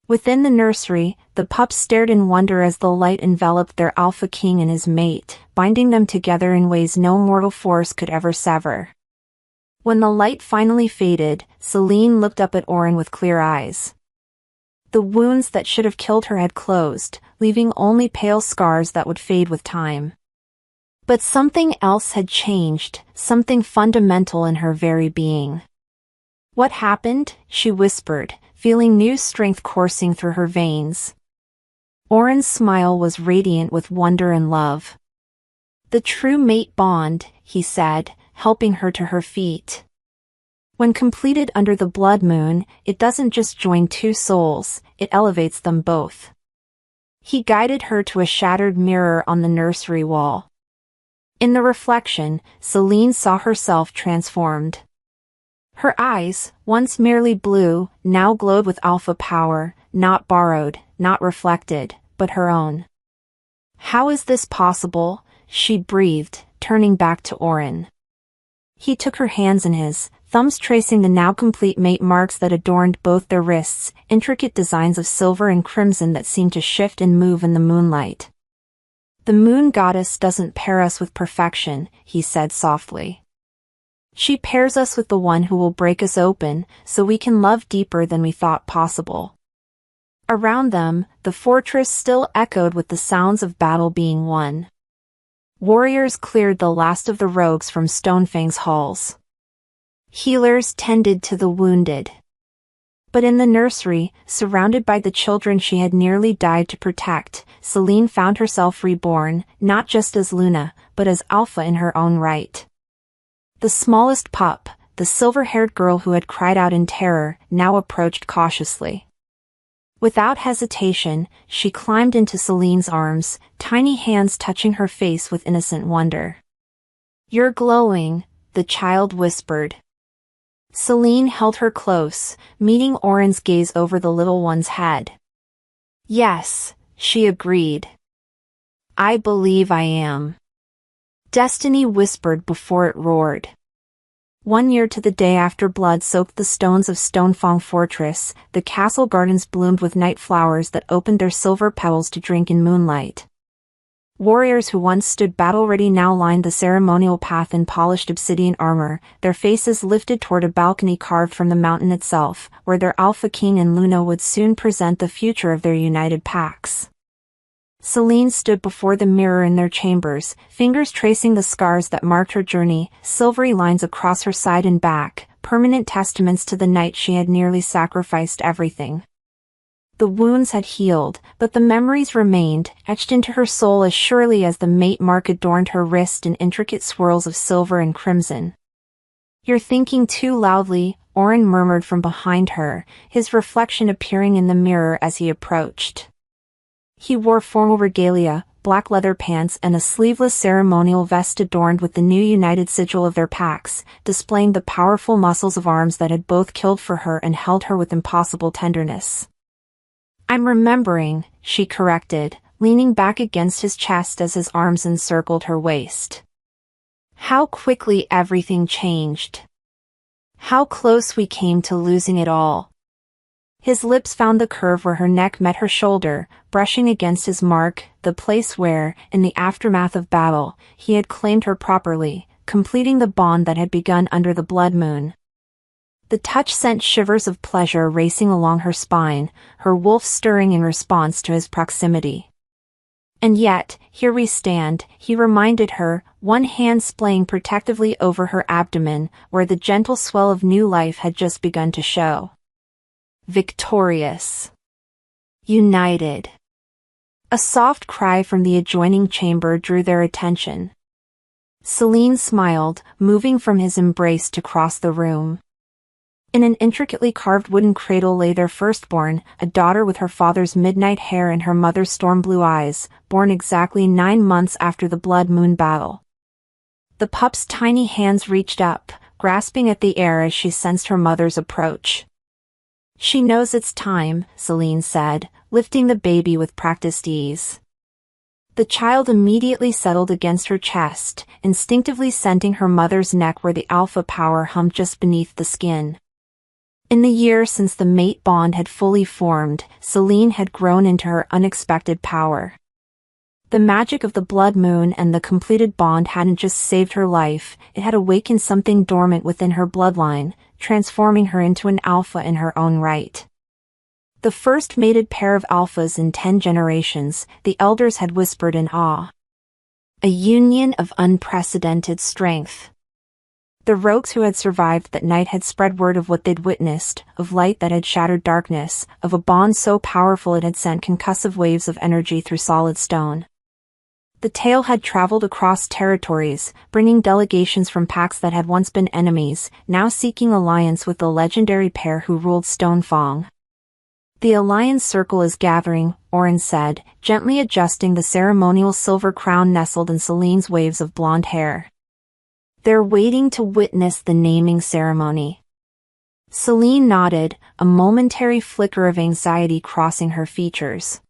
Within the nursery, the pups stared in wonder as the light enveloped their alpha king and his mate, binding them together in ways no mortal force could ever sever. When the light finally faded, Selene looked up at Auren with clear eyes. The wounds that should have killed her had closed, leaving only pale scars that would fade with time. But something else had changed, something fundamental in her very being. "What happened?" she whispered, feeling new strength coursing through her veins. Auren's smile was radiant with wonder and love. "The true mate bond," he said, helping her to her feet. "When completed under the blood moon, it doesn't just join two souls, it elevates them both." He guided her to a shattered mirror on the nursery wall. In the reflection, Selene saw herself transformed. Her eyes, once merely blue, now glowed with alpha power, not borrowed, not reflected, but her own. "How is this possible?" she breathed, turning back to Auren. He took her hands in his, thumbs tracing the now complete mate marks that adorned both their wrists, intricate designs of silver and crimson that seemed to shift and move in the moonlight. "The moon goddess doesn't pair us with perfection," he said softly. "She pairs us with the one who will break us open, so we can love deeper than we thought possible." Around them, the fortress still echoed with the sounds of battle being won. Warriors cleared the last of the rogues from Stonefang's halls. Healers tended to the wounded. But in the nursery, surrounded by the children she had nearly died to protect, Selene found herself reborn, not just as Luna, but as Alpha in her own right. The smallest pup, the silver-haired girl who had cried out in terror, now approached cautiously. Without hesitation, she climbed into Selene's arms, tiny hands touching her face with innocent wonder. "You're glowing," the child whispered. Selene held her close, meeting Auren's gaze over the little one's head. "Yes," she agreed. "I believe I am." Destiny whispered before it roared. 1 year to the day after blood soaked the stones of Stonefang Fortress, the castle gardens bloomed with night flowers that opened their silver petals to drink in moonlight. Warriors who once stood battle-ready now lined the ceremonial path in polished obsidian armor, their faces lifted toward a balcony carved from the mountain itself, where their Alpha King and Luna would soon present the future of their united packs. Selene stood before the mirror in their chambers, fingers tracing the scars that marked her journey, silvery lines across her side and back, permanent testaments to the night she had nearly sacrificed everything. The wounds had healed, but the memories remained, etched into her soul as surely as the mate mark adorned her wrist in intricate swirls of silver and crimson. "You're thinking too loudly," Auren murmured from behind her, his reflection appearing in the mirror as he approached. He wore formal regalia, black leather pants and a sleeveless ceremonial vest adorned with the new united sigil of their packs, displaying the powerful muscles of arms that had both killed for her and held her with impossible tenderness. "I'm remembering," she corrected, leaning back against his chest as his arms encircled her waist. "How quickly everything changed. How close we came to losing it all." His lips found the curve where her neck met her shoulder, brushing against his mark, the place where, in the aftermath of battle, he had claimed her properly, completing the bond that had begun under the blood moon. The touch sent shivers of pleasure racing along her spine, her wolf stirring in response to his proximity. "And yet, here we stand," he reminded her, one hand splaying protectively over her abdomen, where the gentle swell of new life had just begun to show. victorious, united. A soft cry from the adjoining chamber drew their attention. Selene smiled, moving from his embrace to cross the room. In an intricately carved wooden cradle lay their firstborn, a daughter with her father's midnight hair and her mother's storm-blue eyes, born exactly 9 months after the blood moon battle. The pup's tiny hands reached up, grasping at the air as she sensed her mother's approach. "She knows it's time," Selene said, lifting the baby with practiced ease. The child immediately settled against her chest, instinctively scenting her mother's neck where the alpha power hummed just beneath the skin. In the year since the mate bond had fully formed, Selene had grown into her unexpected power. The magic of the blood moon and the completed bond hadn't just saved her life, it had awakened something dormant within her bloodline, transforming her into an alpha in her own right. The first mated pair of alphas in 10 generations, the elders had whispered in awe. A union of unprecedented strength. The rogues who had survived that night had spread word of what they'd witnessed, of light that had shattered darkness, of a bond so powerful it had sent concussive waves of energy through solid stone. The tale had traveled across territories, bringing delegations from packs that had once been enemies, now seeking alliance with the legendary pair who ruled Stonefang. "The alliance circle is gathering," Auren said, gently adjusting the ceremonial silver crown nestled in Selene's waves of blonde hair. "They're waiting to witness the naming ceremony." Selene nodded, a momentary flicker of anxiety crossing her features.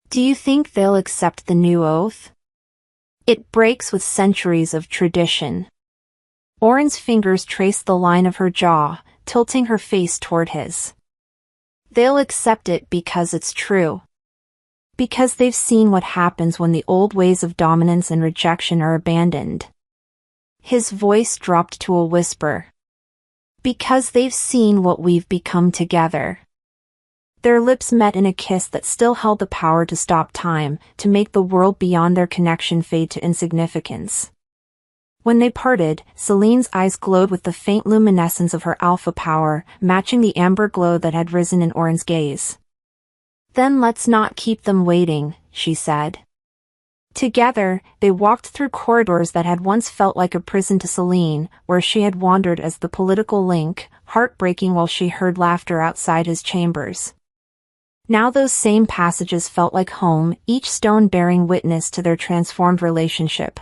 "Do you think they'll accept the new oath? It breaks with centuries of tradition." Auren's fingers traced the line of her jaw, tilting her face toward his. "They'll accept it because it's true. Because they've seen what happens when the old ways of dominance and rejection are abandoned." His voice dropped to a whisper. "Because they've seen what we've become together." Their lips met in a kiss that still held the power to stop time, to make the world beyond their connection fade to insignificance. When they parted, Selene's eyes glowed with the faint luminescence of her alpha power, matching the amber glow that had risen in Auren's gaze. "Then let's not keep them waiting," she said. Together, they walked through corridors that had once felt like a prison to Selene, where she had wandered as the political link, heartbreaking while she heard laughter outside his chambers. Now those same passages felt like home, each stone bearing witness to their transformed relationship.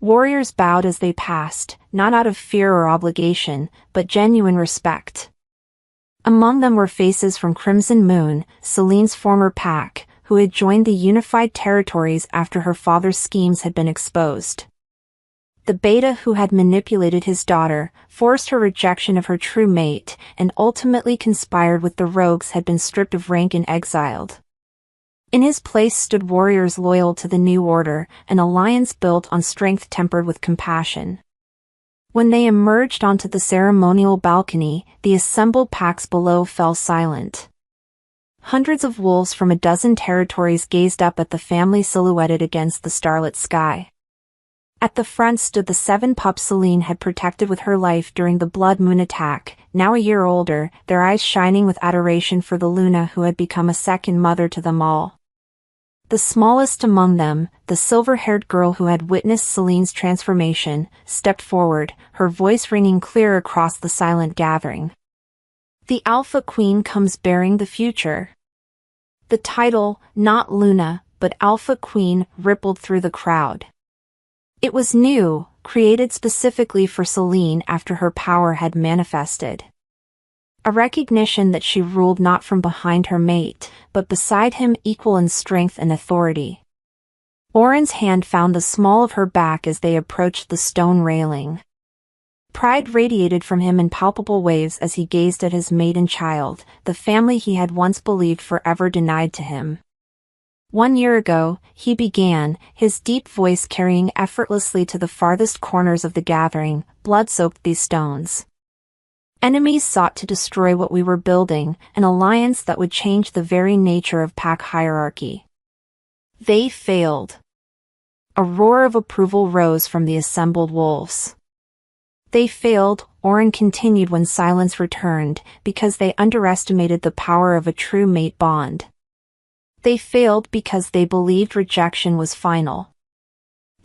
Warriors bowed as they passed, not out of fear or obligation, but genuine respect. Among them were faces from Crimson Moon, Selene's former pack, who had joined the unified territories after her father's schemes had been exposed. The beta who had manipulated his daughter, forced her rejection of her true mate, and ultimately conspired with the rogues had been stripped of rank and exiled. In his place stood warriors loyal to the new order, an alliance built on strength tempered with compassion. When they emerged onto the ceremonial balcony, the assembled packs below fell silent. Hundreds of wolves from a dozen territories gazed up at the family silhouetted against the starlit sky. At the front stood the 7 pups Selene had protected with her life during the blood moon attack, now a year older, their eyes shining with adoration for the Luna who had become a second mother to them all. The smallest among them, the silver-haired girl who had witnessed Selene's transformation, stepped forward, her voice ringing clear across the silent gathering. "The Alpha Queen comes bearing the future." The title, not Luna, but Alpha Queen, rippled through the crowd. It was new, created specifically for Selene after her power had manifested. A recognition that she ruled not from behind her mate, but beside him, equal in strength and authority. Auren's hand found the small of her back as they approached the stone railing. Pride radiated from him in palpable waves as he gazed at his maiden child, the family he had once believed forever denied to him. 1 year ago, he began, his deep voice carrying effortlessly to the farthest corners of the gathering, blood-soaked these stones. Enemies sought to destroy what we were building, an alliance that would change the very nature of pack hierarchy. They failed. A roar of approval rose from the assembled wolves. They failed, Auren continued when silence returned, because they underestimated the power of a true mate bond. They failed because they believed rejection was final.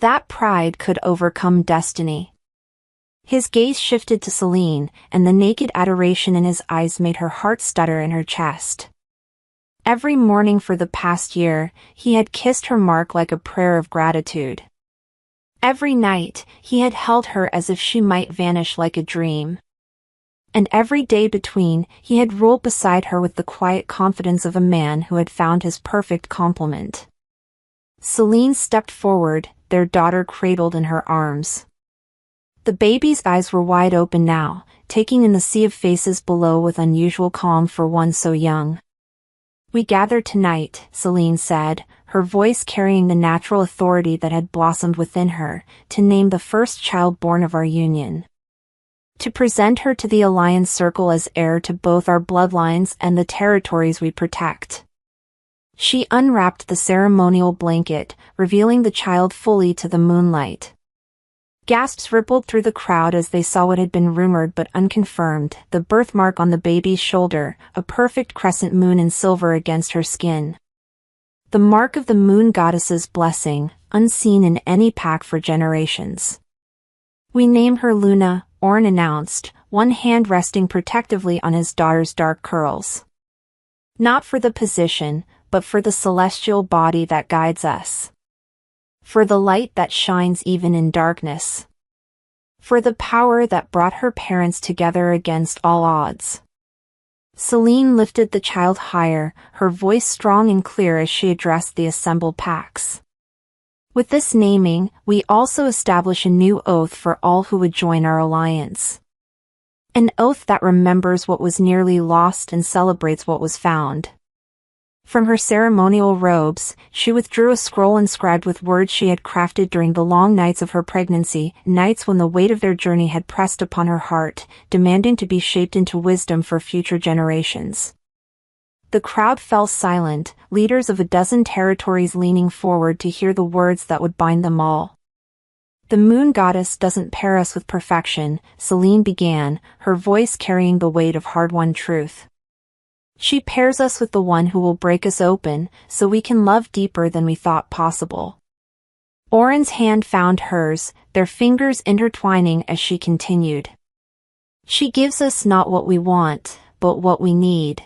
That pride could overcome destiny. His gaze shifted to Selene, and the naked adoration in his eyes made her heart stutter in her chest. Every morning for the past year, he had kissed her mark like a prayer of gratitude. Every night, he had held her as if she might vanish like a dream. And every day between, he had ruled beside her with the quiet confidence of a man who had found his perfect complement. Selene stepped forward, their daughter cradled in her arms. The baby's eyes were wide open now, taking in the sea of faces below with unusual calm for one so young. "We gather tonight," Selene said, her voice carrying the natural authority that had blossomed within her, "to name the first child born of our union. To present her to the Alliance Circle as heir to both our bloodlines and the territories we protect." She unwrapped the ceremonial blanket, revealing the child fully to the moonlight. Gasps rippled through the crowd as they saw what had been rumored but unconfirmed, the birthmark on the baby's shoulder, a perfect crescent moon in silver against her skin. The mark of the moon goddess's blessing, unseen in any pack for generations. "We name her Luna," Auren announced, one hand resting protectively on his daughter's dark curls. "Not for the position, but for the celestial body that guides us. For the light that shines even in darkness. For the power that brought her parents together against all odds." Selene lifted the child higher, her voice strong and clear as she addressed the assembled packs. "With this naming, we also establish a new oath for all who would join our alliance. An oath that remembers what was nearly lost and celebrates what was found." From her ceremonial robes, she withdrew a scroll inscribed with words she had crafted during the long nights of her pregnancy, nights when the weight of their journey had pressed upon her heart, demanding to be shaped into wisdom for future generations. The crowd fell silent, leaders of a dozen territories leaning forward to hear the words that would bind them all. "The moon goddess doesn't pair us with perfection," Selene began, her voice carrying the weight of hard-won truth. "She pairs us with the one who will break us open, so we can love deeper than we thought possible." Auren's hand found hers, their fingers intertwining as she continued. "She gives us not what we want, but what we need.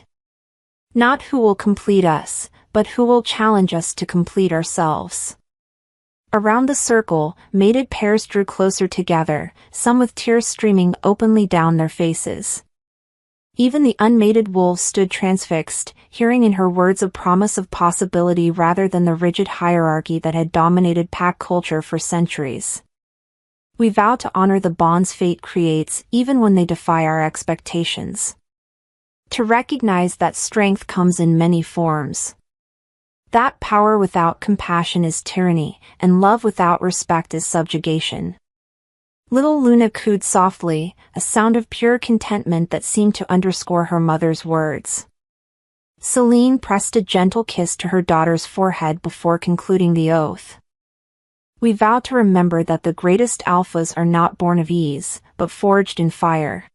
Not who will complete us, but who will challenge us to complete ourselves." Around the circle, mated pairs drew closer together, some with tears streaming openly down their faces. Even the unmated wolves stood transfixed, hearing in her words a promise of possibility rather than the rigid hierarchy that had dominated pack culture for centuries. "We vow to honor the bonds fate creates even when they defy our expectations. To recognize that strength comes in many forms. That power without compassion is tyranny, and love without respect is subjugation." Little Luna cooed softly, a sound of pure contentment that seemed to underscore her mother's words. Selene pressed a gentle kiss to her daughter's forehead before concluding the oath. "We vow to remember that the greatest alphas are not born of ease, but forged in fire.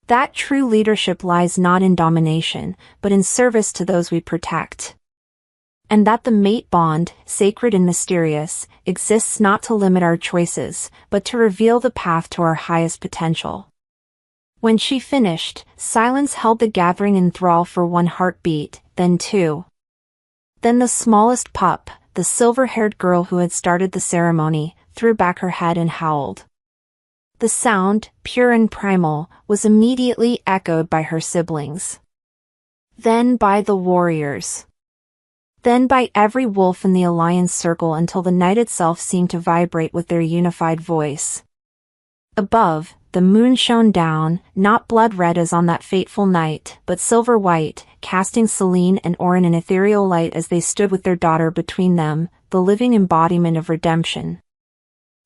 That true leadership lies not in domination, but in service to those we protect. And that the mate bond, sacred and mysterious, exists not to limit our choices, but to reveal the path to our highest potential." When she finished, silence held the gathering in thrall for one heartbeat, then two. Then the smallest pup, the silver-haired girl who had started the ceremony, threw back her head and howled. The sound, pure and primal, was immediately echoed by her siblings. Then by the warriors. Then by every wolf in the Alliance Circle until the night itself seemed to vibrate with their unified voice. Above, the moon shone down, not blood-red as on that fateful night, but silver-white, casting Selene and Auren in ethereal light as they stood with their daughter between them, the living embodiment of redemption.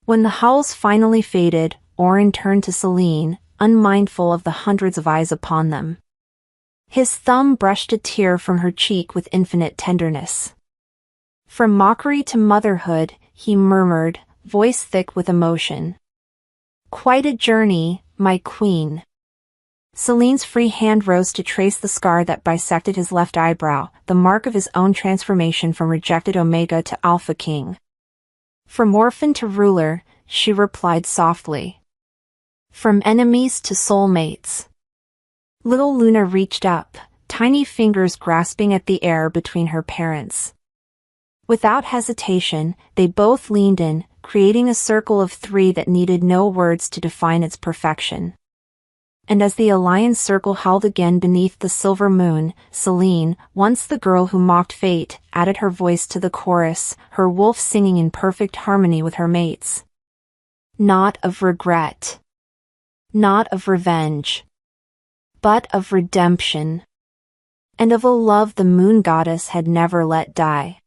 When the howls finally faded, Auren turned to Selene, unmindful of the hundreds of eyes upon them. His thumb brushed a tear from her cheek with infinite tenderness. "From mockery to motherhood," he murmured, voice thick with emotion. "Quite a journey, my queen. Selene's free hand rose to trace the scar that bisected his left eyebrow, the mark of his own transformation from rejected Omega to Alpha King. From orphan to ruler, she replied softly. From enemies to soulmates. Little Lunar reached up, tiny fingers grasping at the air between her parents. Without hesitation, they both leaned in, creating a circle of three that needed no words to define its perfection. And as the alliance circle held again beneath the silver moon, Selene, once the girl who mocked fate, added her voice to the chorus, her wolf singing in perfect harmony with her mates. Not of regret. Not of revenge. But of redemption. And of a love the moon goddess had never let die.